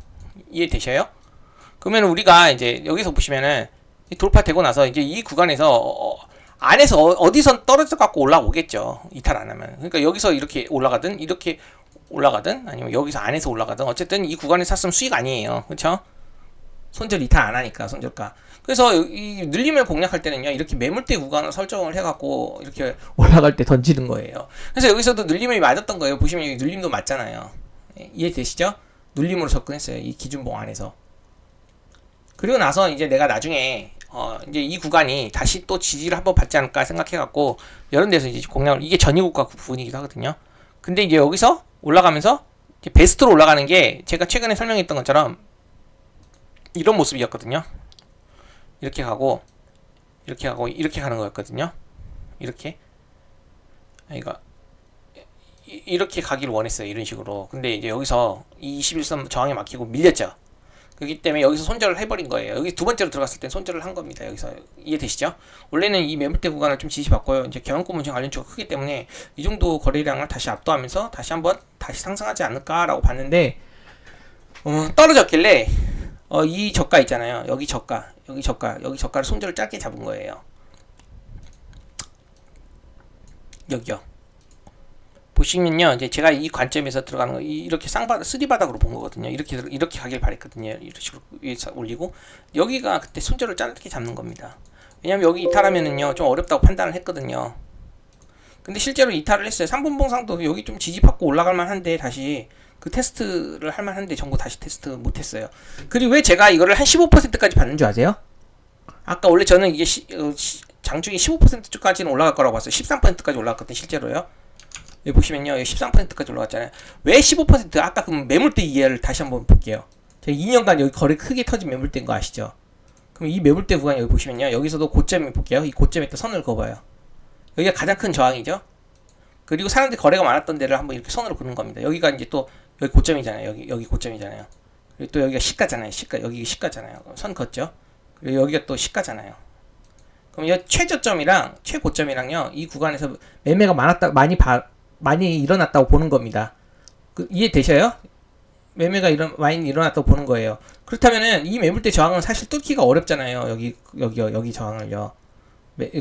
이해되셔요? 그러면 우리가 이제 여기서 보시면은 돌파되고 나서 이제 이 구간에서 안에서 어디선 떨어져 갖고 올라오겠죠. 이탈 안 하면. 그러니까 여기서 이렇게 올라가든 아니면 여기서 안에서 올라가든 어쨌든 이 구간에 샀으면 수익 아니에요. 그렇죠? 손절 이탈 안 하니까 손절가. 그래서 이 눌림을 공략할 때는요, 이렇게 매물대 구간을 설정을 해갖고 이렇게 올라갈 때 던지는 거예요. 그래서 여기서도 눌림이 맞았던 거예요. 보시면 여기 눌림도 맞잖아요. 이해되시죠? 눌림으로 접근했어요. 이 기준봉 안에서. 그리고 나서 이제 내가 나중에 이제 이 구간이 다시 또 지지를 한번 받지 않을까 생각해갖고 이런 데서 이제 공략을, 이게 전이고가 부분이기도 하거든요. 근데 이제 여기서 올라가면서 이제 베스트로 올라가는 게 제가 최근에 설명했던 것처럼 이런 모습이었거든요. 이렇게 가고 이렇게 가고 이렇게 가는 거였거든요. 이렇게 이렇게 가기를 원했어요. 이런 식으로. 근데 이제 여기서 이 21선 저항에 막히고 밀렸죠. 그렇기 때문에 여기서 손절을 해버린 거예요. 여기 두 번째로 들어갔을 땐 손절을 한 겁니다. 여기서 이해되시죠? 원래는 이 매물대 구간을 좀 지지받고요. 이제 경영권 문제 관련주가 크기 때문에 이 정도 거래량을 다시 압도하면서 다시 한번 다시 상승하지 않을까라고 봤는데 떨어졌길래 이 저가 있잖아요. 여기 저가를 손절을 짧게 잡은 거예요. 여기요. 보시면요, 이제 제가 이 관점에서 들어가는 거 이렇게 쓰리바닥으로 본 거거든요. 이렇게 가길 바랬거든요. 이런 식으로 위에서 올리고 여기가 그때 손절을 짧게 잡는 겁니다. 왜냐면 여기 이탈하면은요 좀 어렵다고 판단을 했거든요. 근데 실제로 이탈을 했어요. 3분 봉상도 여기 좀 지지받고 올라갈 만한데 다시 그 테스트를 할 만한데 전부 다시 테스트 못했어요. 그리고 왜 제가 이거를 한 15%까지 받는 줄 아세요? 아까 원래 저는 이게 장중에 15%까지는 올라갈 거라고 봤어요. 13%까지 올라갔거든요. 실제로요. 여기 보시면요, 여기 13%까지 올라갔잖아요. 왜 15%? 아까 그 매물대 이해를 다시 한번 볼게요. 제가 2년간 여기 거래 크게 터진 매물대인 거 아시죠? 그럼 이 매물대 구간 여기 보시면요, 여기서도 고점을 볼게요. 이 고점에 또 선을 그어봐요. 여기가 가장 큰 저항이죠. 그리고 사람들이 거래가 많았던 데를 한번 이렇게 선으로 그는 겁니다. 여기가 이제 또 여기 고점이잖아요. 여기 고점이잖아요. 그리고 또 여기가 시가잖아요. 여기 시가잖아요. 선 걷죠. 그리고 여기가 또 시가잖아요. 그럼 이 최저점이랑 최고점이랑요, 이 구간에서 매매가 많이 일어났다고 보는 겁니다. 이해되셔요? 매매가 많이 일어났다고 보는 거예요. 그렇다면은 이 매물대 저항은 사실 뚫기가 어렵잖아요. 여기 저항을요.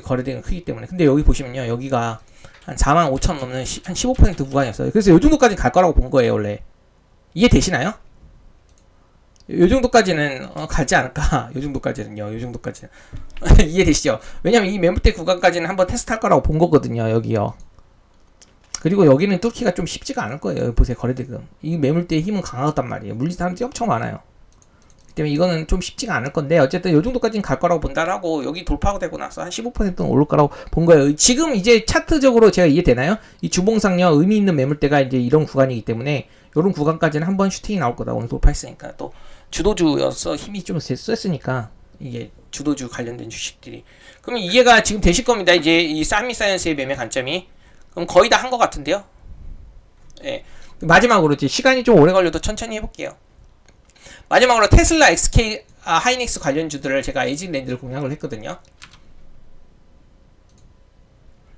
거래대가 크기 때문에. 근데 여기 보시면요, 여기가 한 45,000 넘는 한 15% 구간이었어요. 그래서 요 정도까지 갈 거라고 본 거예요, 원래. 이해되시나요? 요 정도까지는 가지 않을까? 요 정도까지는요. 이해되시죠? 왜냐면 이 매물대 구간까지는 한번 테스트 할 거라고 본 거거든요. 여기요. 그리고 여기는 뚫기가 좀 쉽지가 않을 거예요. 여기 보세요. 거래대금. 이 매물대의 힘은 강하단 말이에요. 물린 사람들이 엄청 많아요. 그렇기 때문에 이거는 좀 쉽지가 않을 건데 어쨌든 요 정도까지는 갈 거라고 본다라고, 여기 돌파가 되고 나서 한 15%는 오를 거라고 본 거예요. 지금 이제 차트적으로 제가 이해되나요? 이 주봉상요, 의미 있는 매물대가 이제 이런 구간이기 때문에 이런 구간까지는 한번 슈팅이 나올 거다. 오늘 돌파했으니까. 또 주도주여서 힘이 좀 셌으니까 이게 주도주 관련된 주식들이. 그러면 이해가 지금 되실 겁니다. 이제 이 사미사이언스의 매매 관점이. 그럼 거의 다 한 것 같은데요. 예. 마지막으로 이제 시간이 좀 오래 걸려도 천천히 해볼게요. 마지막으로 테슬라, SK, 하이닉스 관련주들을 제가 에이징랜드를 공략을 했거든요.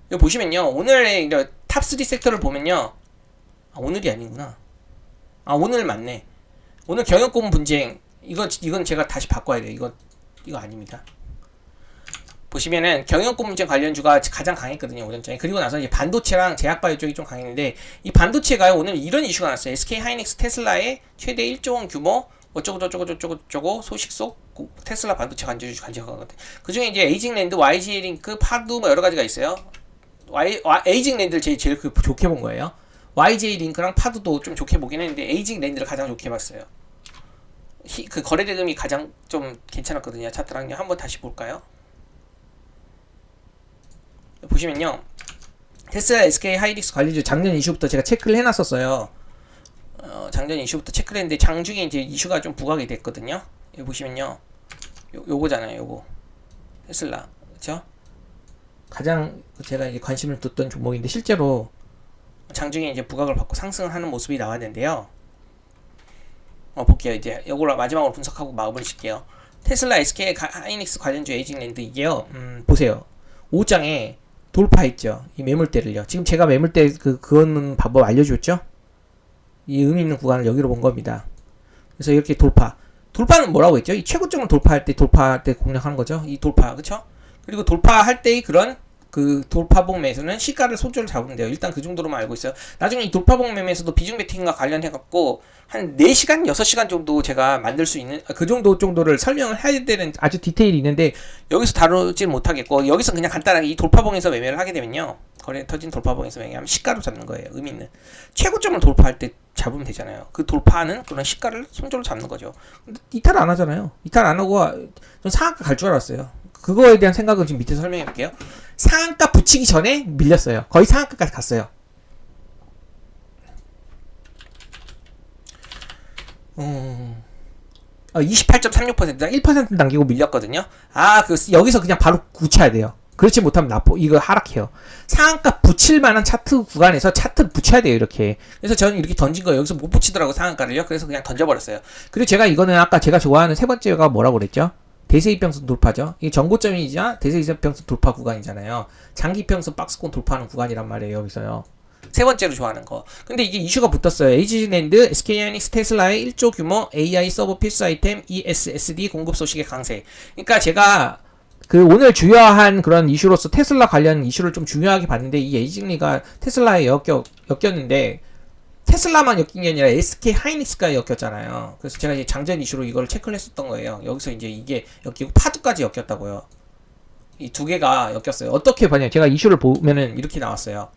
여기 보시면요, 오늘의 탑3 섹터를 보면요, 오늘이 아니구나. 오늘 맞네. 오늘 경영권 분쟁, 이건 제가 다시 바꿔야 돼요. 이거 아닙니다. 보시면은 경영권 문제 관련주가 가장 강했거든요, 오전장에. 그리고 나서 이제 반도체랑 제약바이오 쪽이 좀 강했는데, 이 반도체가 오늘 이런 이슈가 났어요. SK 하이닉스 테슬라의 최대 1조 원 규모 어쩌고 소식 속 테슬라 반도체 관주주 간직하거든. 그 중에 이제 에이징랜드, YG 링크, 파두 뭐 여러 가지가 있어요. 에이징랜드를 제일 좋게 본 거예요. YJ 링크랑 파두도 좀 좋게 보긴 했는데 에이징랜드를 가장 좋게 봤어요. 그 거래대금이 가장 좀 괜찮았거든요. 차트랑요. 한번 다시 볼까요? 보시면요, 테슬라, SK 하이닉스 관련주 작년 이슈부터 제가 체크를 해놨었어요. 작년 이슈부터 체크를 했는데 장중에 이제 이슈가 좀 부각이 됐거든요. 여기 보시면요, 요거잖아요. 요거 테슬라, 그렇죠? 가장 제가 이제 관심을 뒀던 종목인데 실제로 장중에 이제 부각을 받고 상승을 하는 모습이 나왔는데요. 볼게요. 이제 요걸 마지막으로 분석하고 마무리 칠게요. 테슬라, SK 하이닉스 관련주 에이징랜드, 이게요, 보세요. 5장에 돌파했죠. 이 매물대를요. 지금 제가 매물대 그거는 방법 알려줬죠? 이 의미 있는 구간을 여기로 본 겁니다. 그래서 이렇게 돌파는 뭐라고 했죠? 이 최고점을 돌파할 때 공략하는 거죠. 이 돌파, 그쵸? 그리고 돌파할 때의 그런 그 돌파봉 매수는 시가를 손절을 잡으면 돼요. 일단 그 정도로만 알고 있어요. 나중에 이 돌파봉 매매에서도 비중 베팅과 관련해갖고 한 4시간, 6시간 정도 제가 만들 수 있는 그 정도를 설명을 해야 되는 아주 디테일이 있는데 여기서 다루지 못하겠고, 여기서 그냥 간단하게 이 돌파봉에서 매매를 하게 되면요, 거래 터진 돌파봉에서 매매하면 시가로 잡는 거예요. 의미 있는 최고점을 돌파할 때 잡으면 되잖아요. 그 돌파하는 그런 시가를 손절로 잡는 거죠. 근데 이탈 안 하잖아요. 이탈 안 하고 전 상한가 갈 줄 알았어요. 그거에 대한 생각은 지금 밑에서 설명해 볼게요. 상한가 붙이기 전에 밀렸어요. 거의 상한가까지 갔어요. 28.36%다 1% 남기고 밀렸거든요. 여기서 그냥 바로 굳혀야 돼요. 그렇지 못하면 이거 하락해요. 상한가 붙일 만한 차트 구간에서 차트를 붙여야 돼요, 이렇게. 그래서 저는 이렇게 던진 거예요. 여기서 못 붙이더라고, 상한가를요. 그래서 그냥 던져버렸어요. 그리고 제가 이거는 아까 제가 좋아하는 세 번째가 뭐라고 그랬죠? 대세이평선 돌파죠. 이게 전고점이자 대세이평선 돌파 구간이잖아요. 장기평선 박스권 돌파하는 구간이란 말이에요, 여기서요. 세 번째로 좋아하는 거. 근데 이게 이슈가 붙었어요. HG랜드, SK하이닉스, 테슬라의 1조 규모 AI 서버 필수 아이템 ESSD 공급 소식의 강세. 그러니까 제가 오늘 주요한 그런 이슈로서 테슬라 관련 이슈를 좀 중요하게 봤는데, 이 에이징리가 테슬라에 엮였는데, 테슬라만 엮인 게 아니라 SK하이닉스가 엮였잖아요. 그래서 제가 이제 장전 이슈로 이걸 체크를 했었던 거예요. 여기서 이제 이게 엮이고 파두까지 엮였다고요. 이 두 개가 엮였어요. 어떻게 봤냐? 제가 이슈를 보면은 이렇게 나왔어요.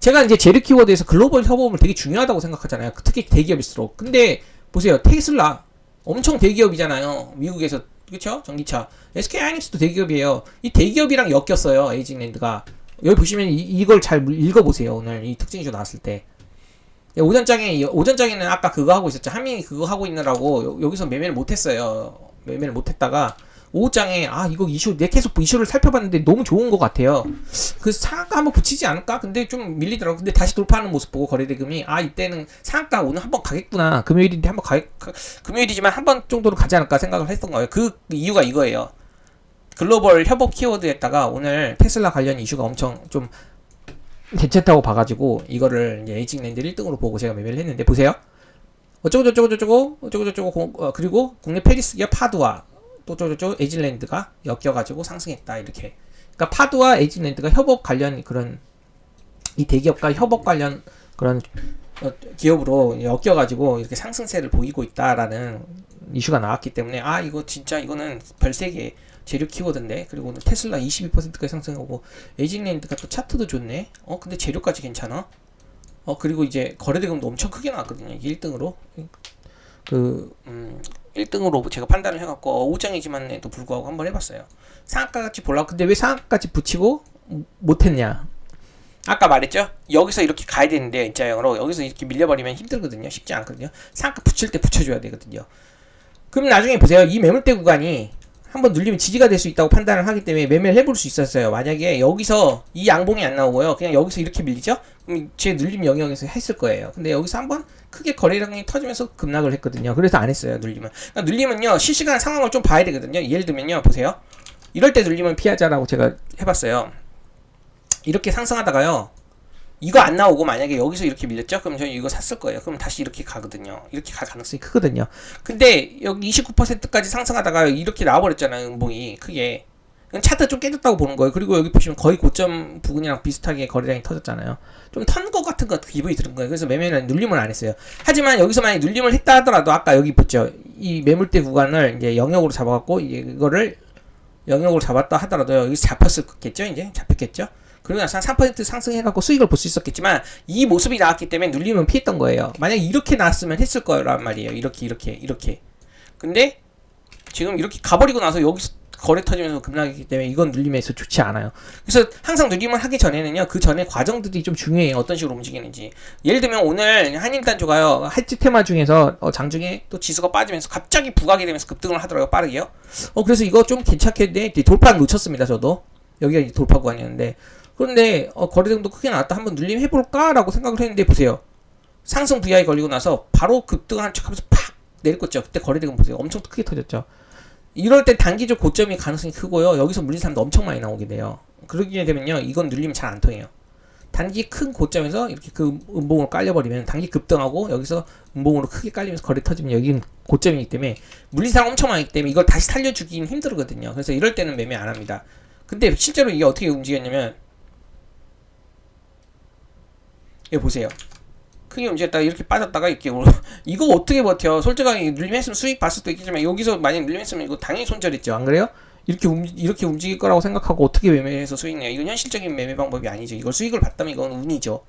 제가 이제 재료 키워드에서 글로벌 협업을 되게 중요하다고 생각하잖아요. 특히 대기업일수록. 근데 보세요. 테슬라 엄청 대기업이잖아요. 미국에서. 그쵸? 전기차. SK하이닉스도 대기업이에요. 이 대기업이랑 엮였어요. 에이징랜드가. 여기 보시면 이걸 잘 읽어보세요. 오늘 이 특징 이슈 나왔을 때. 오전장에는 아까 그거 하고 있었죠. 한민이 그거 하고 있느라고 여기서 매매를 못했어요. 매매를 못했다가 오후장에 이거 이슈 내 계속 이슈를 살펴봤는데 너무 좋은 것 같아요. 그래서 상한가 한번 붙이지 않을까? 근데 좀 밀리더라고. 근데 다시 돌파하는 모습 보고 거래대금이 이때는 상한가 오늘 한번 가겠구나. 금요일인데 금요일이지만 한 번 정도는 가지 않을까 생각을 했던 거예요. 그 이유가 이거예요. 글로벌 협업 키워드에다가 오늘 테슬라 관련 이슈가 엄청 좀 괜찮다고 봐가지고 이거를 이제 에이징랜드 1등으로 보고 제가 매매를 했는데 보세요. 어쩌고저쩌고 그리고 국내 페리스기업 파두와 또 에이징랜드가 엮여가지고 상승했다 이렇게. 그러니까 파두와 에이징랜드가 협업 관련 그런 이 대기업과 협업 관련 그런 기업으로 엮여가지고 이렇게 상승세를 보이고 있다라는 이슈가 나왔기 때문에 이거 진짜 이거는 별세계 재료 키워드인데. 그리고 오늘 테슬라 22%까지 상승하고 에이징랜드가 또 차트도 좋네. 근데 재료까지 괜찮아. 그리고 이제 거래대금도 엄청 크게 나왔거든요. 이게 1등으로. 1등으로 제가 판단을 해갖고 오장이지만에도 불구하고 한번 해봤어요. 상한가같이 보려고. 근데 왜 상한가같이 붙이고 못했냐? 아까 말했죠? 여기서 이렇게 가야 되는데 N자형으로 여기서 이렇게 밀려버리면 힘들거든요. 쉽지 않거든요. 상한가 붙일 때 붙여줘야 되거든요. 그럼 나중에 보세요. 이 매물대 구간이 한번 눌리면 지지가 될 수 있다고 판단을 하기 때문에 매매를 해볼 수 있었어요. 만약에 여기서 이 양봉이 안 나오고요. 그냥 여기서 이렇게 밀리죠? 그럼 제 눌림 영역에서 했을 거예요. 근데 여기서 한번 크게 거래량이 터지면서 급락을 했거든요. 그래서 안 했어요. 눌림은. 그러니까 눌림은요. 실시간 상황을 좀 봐야 되거든요. 예를 들면요. 보세요. 이럴 때 눌림은 피하자라고 제가 해봤어요. 이렇게 상승하다가요. 이거 안 나오고 만약에 여기서 이렇게 밀렸죠? 그럼 저는 이거 샀을 거예요. 그럼 다시 이렇게 가거든요. 이렇게 갈 가능성이 크거든요. 근데 여기 29%까지 상승하다가 이렇게 나와버렸잖아요. 음봉이 크게. 차트 좀 깨졌다고 보는 거예요. 그리고 여기 보시면 거의 고점 부근이랑 비슷하게 거래량이 터졌잖아요. 좀 턴 것 같은 것 기분이 드는 거예요. 그래서 매매는 눌림을 안 했어요. 하지만 여기서 만약에 눌림을 했다 하더라도 아까 여기 봤죠? 이 매물대 구간을 이제 영역으로 잡아갖고 이거를 영역으로 잡았다 하더라도 여기서 잡혔겠죠? 이제 잡혔겠죠? 그리고 나서 한 3% 상승해갖고 수익을 볼 수 있었겠지만 이 모습이 나왔기 때문에 눌림은 피했던 거예요. 만약에 이렇게 나왔으면 했을 거란 말이에요. 이렇게. 근데 지금 이렇게 가버리고 나서 여기서 거래 터지면서 급락이기 때문에 이건 눌림에서 좋지 않아요. 그래서 항상 눌림을 하기 전에는요. 그 전에 과정들이 좀 중요해요. 어떤 식으로 움직이는지. 예를 들면 오늘 한일단조가요. 해지 테마 중에서 장중에 또 지수가 빠지면서 갑자기 부각이 되면서 급등을 하더라고요. 빠르게요. 그래서 이거 좀 괜찮겠네. 돌파는 놓쳤습니다. 저도. 여기가 이제 돌파 구간이었는데. 그런데 거래량도 크게 나왔다. 한번 눌림 해볼까? 라고 생각을 했는데 보세요. 상승 VI 걸리고 나서 바로 급등하는 척하면서 팍 내리꽂죠. 그때 거래대금 보세요. 엄청 크게 터졌죠. 이럴 때 단기적 고점이 가능성이 크고요. 여기서 물린 사람도 엄청 많이 나오게 돼요. 그러게 되면요. 이건 눌리면 잘 안 통해요. 단기 큰 고점에서 이렇게 그 음봉으로 깔려버리면 단기 급등하고 여기서 음봉으로 크게 깔리면서 거래 터지면 여기는 고점이기 때문에 물린 사람 엄청 많기 때문에 이걸 다시 살려주긴 힘들거든요. 그래서 이럴 때는 매매 안 합니다. 근데 실제로 이게 어떻게 움직였냐면 여기 보세요. 크게 움직였다가 이렇게 빠졌다가 이렇게 이거 어떻게 버텨? 솔직하게 눌림했으면 수익 봤을 수도 있겠지만 여기서 만약 눌림했으면 이거 당연히 손절했죠. 안 그래요? 이렇게 움직일 거라고 생각하고 어떻게 매매해서 수익 내요? 이건 현실적인 매매 방법이 아니죠. 이걸 수익을 봤다면 이건 운이죠.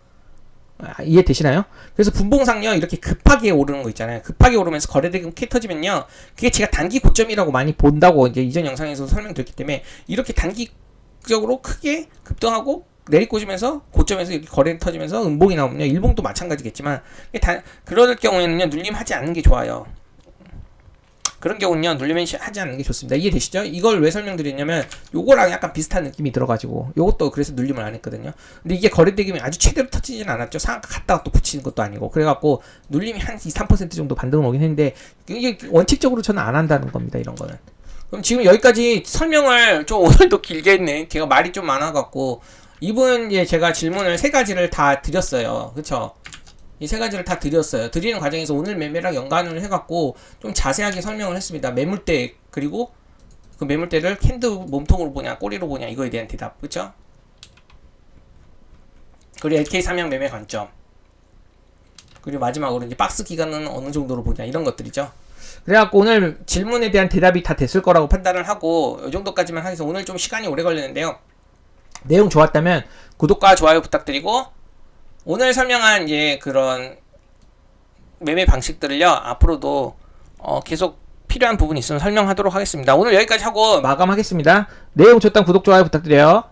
이해되시나요? 그래서 분봉상요 이렇게 급하게 오르는 거 있잖아요. 급하게 오르면서 거래대금 키 터지면요, 그게 제가 단기 고점이라고 많이 본다고 이제 이전 영상에서 설명드렸기 때문에 이렇게 단기적으로 크게 급등하고 내리꽂으면서 고점에서 이렇게 거래가 터지면서 음봉이 나오면요, 일봉도 마찬가지겠지만 그럴 경우에는요 눌림하지 않는 게 좋아요. 그런 경우는요 눌리면 하지 않는 게 좋습니다. 이해되시죠? 이걸 왜 설명드렸냐면 요거랑 약간 비슷한 느낌이 들어가지고 요것도 그래서 눌림을 안 했거든요. 근데 이게 거래대금이 아주 최대로 터지진 않았죠. 상한가 갔다가 또 붙이는 것도 아니고, 그래갖고 눌림이 한 2-3% 정도 반등을 오긴 했는데 이게 원칙적으로 저는 안 한다는 겁니다. 이런 거는. 그럼 지금 여기까지 설명을 좀 오늘도 길게 했네. 제가 말이 좀 많아갖고 이분 제가 질문을 3가지를 다 드렸어요. 그쵸? 이 3가지를 다 드렸어요. 드리는 과정에서 오늘 매매랑 연관을 해갖고 좀 자세하게 설명을 했습니다. 매물대, 그리고 그 매물대를 캔드 몸통으로 보냐 꼬리로 보냐 이거에 대한 대답, 그쵸? 그리고 LK 삼양 매매 관점, 그리고 마지막으로 이제 박스 기간은 어느 정도로 보냐 이런 것들이죠. 그래갖고 오늘 질문에 대한 대답이 다 됐을 거라고 판단을 하고 이 정도까지만 하겠습니다. 오늘 좀 시간이 오래 걸렸는데요. 내용 좋았다면 구독과 좋아요 부탁드리고, 오늘 설명한 그런 매매 방식들을요 앞으로도 계속 필요한 부분이 있으면 설명하도록 하겠습니다. 오늘 여기까지 하고 마감하겠습니다. 내용 좋다면 구독 좋아요 부탁드려요.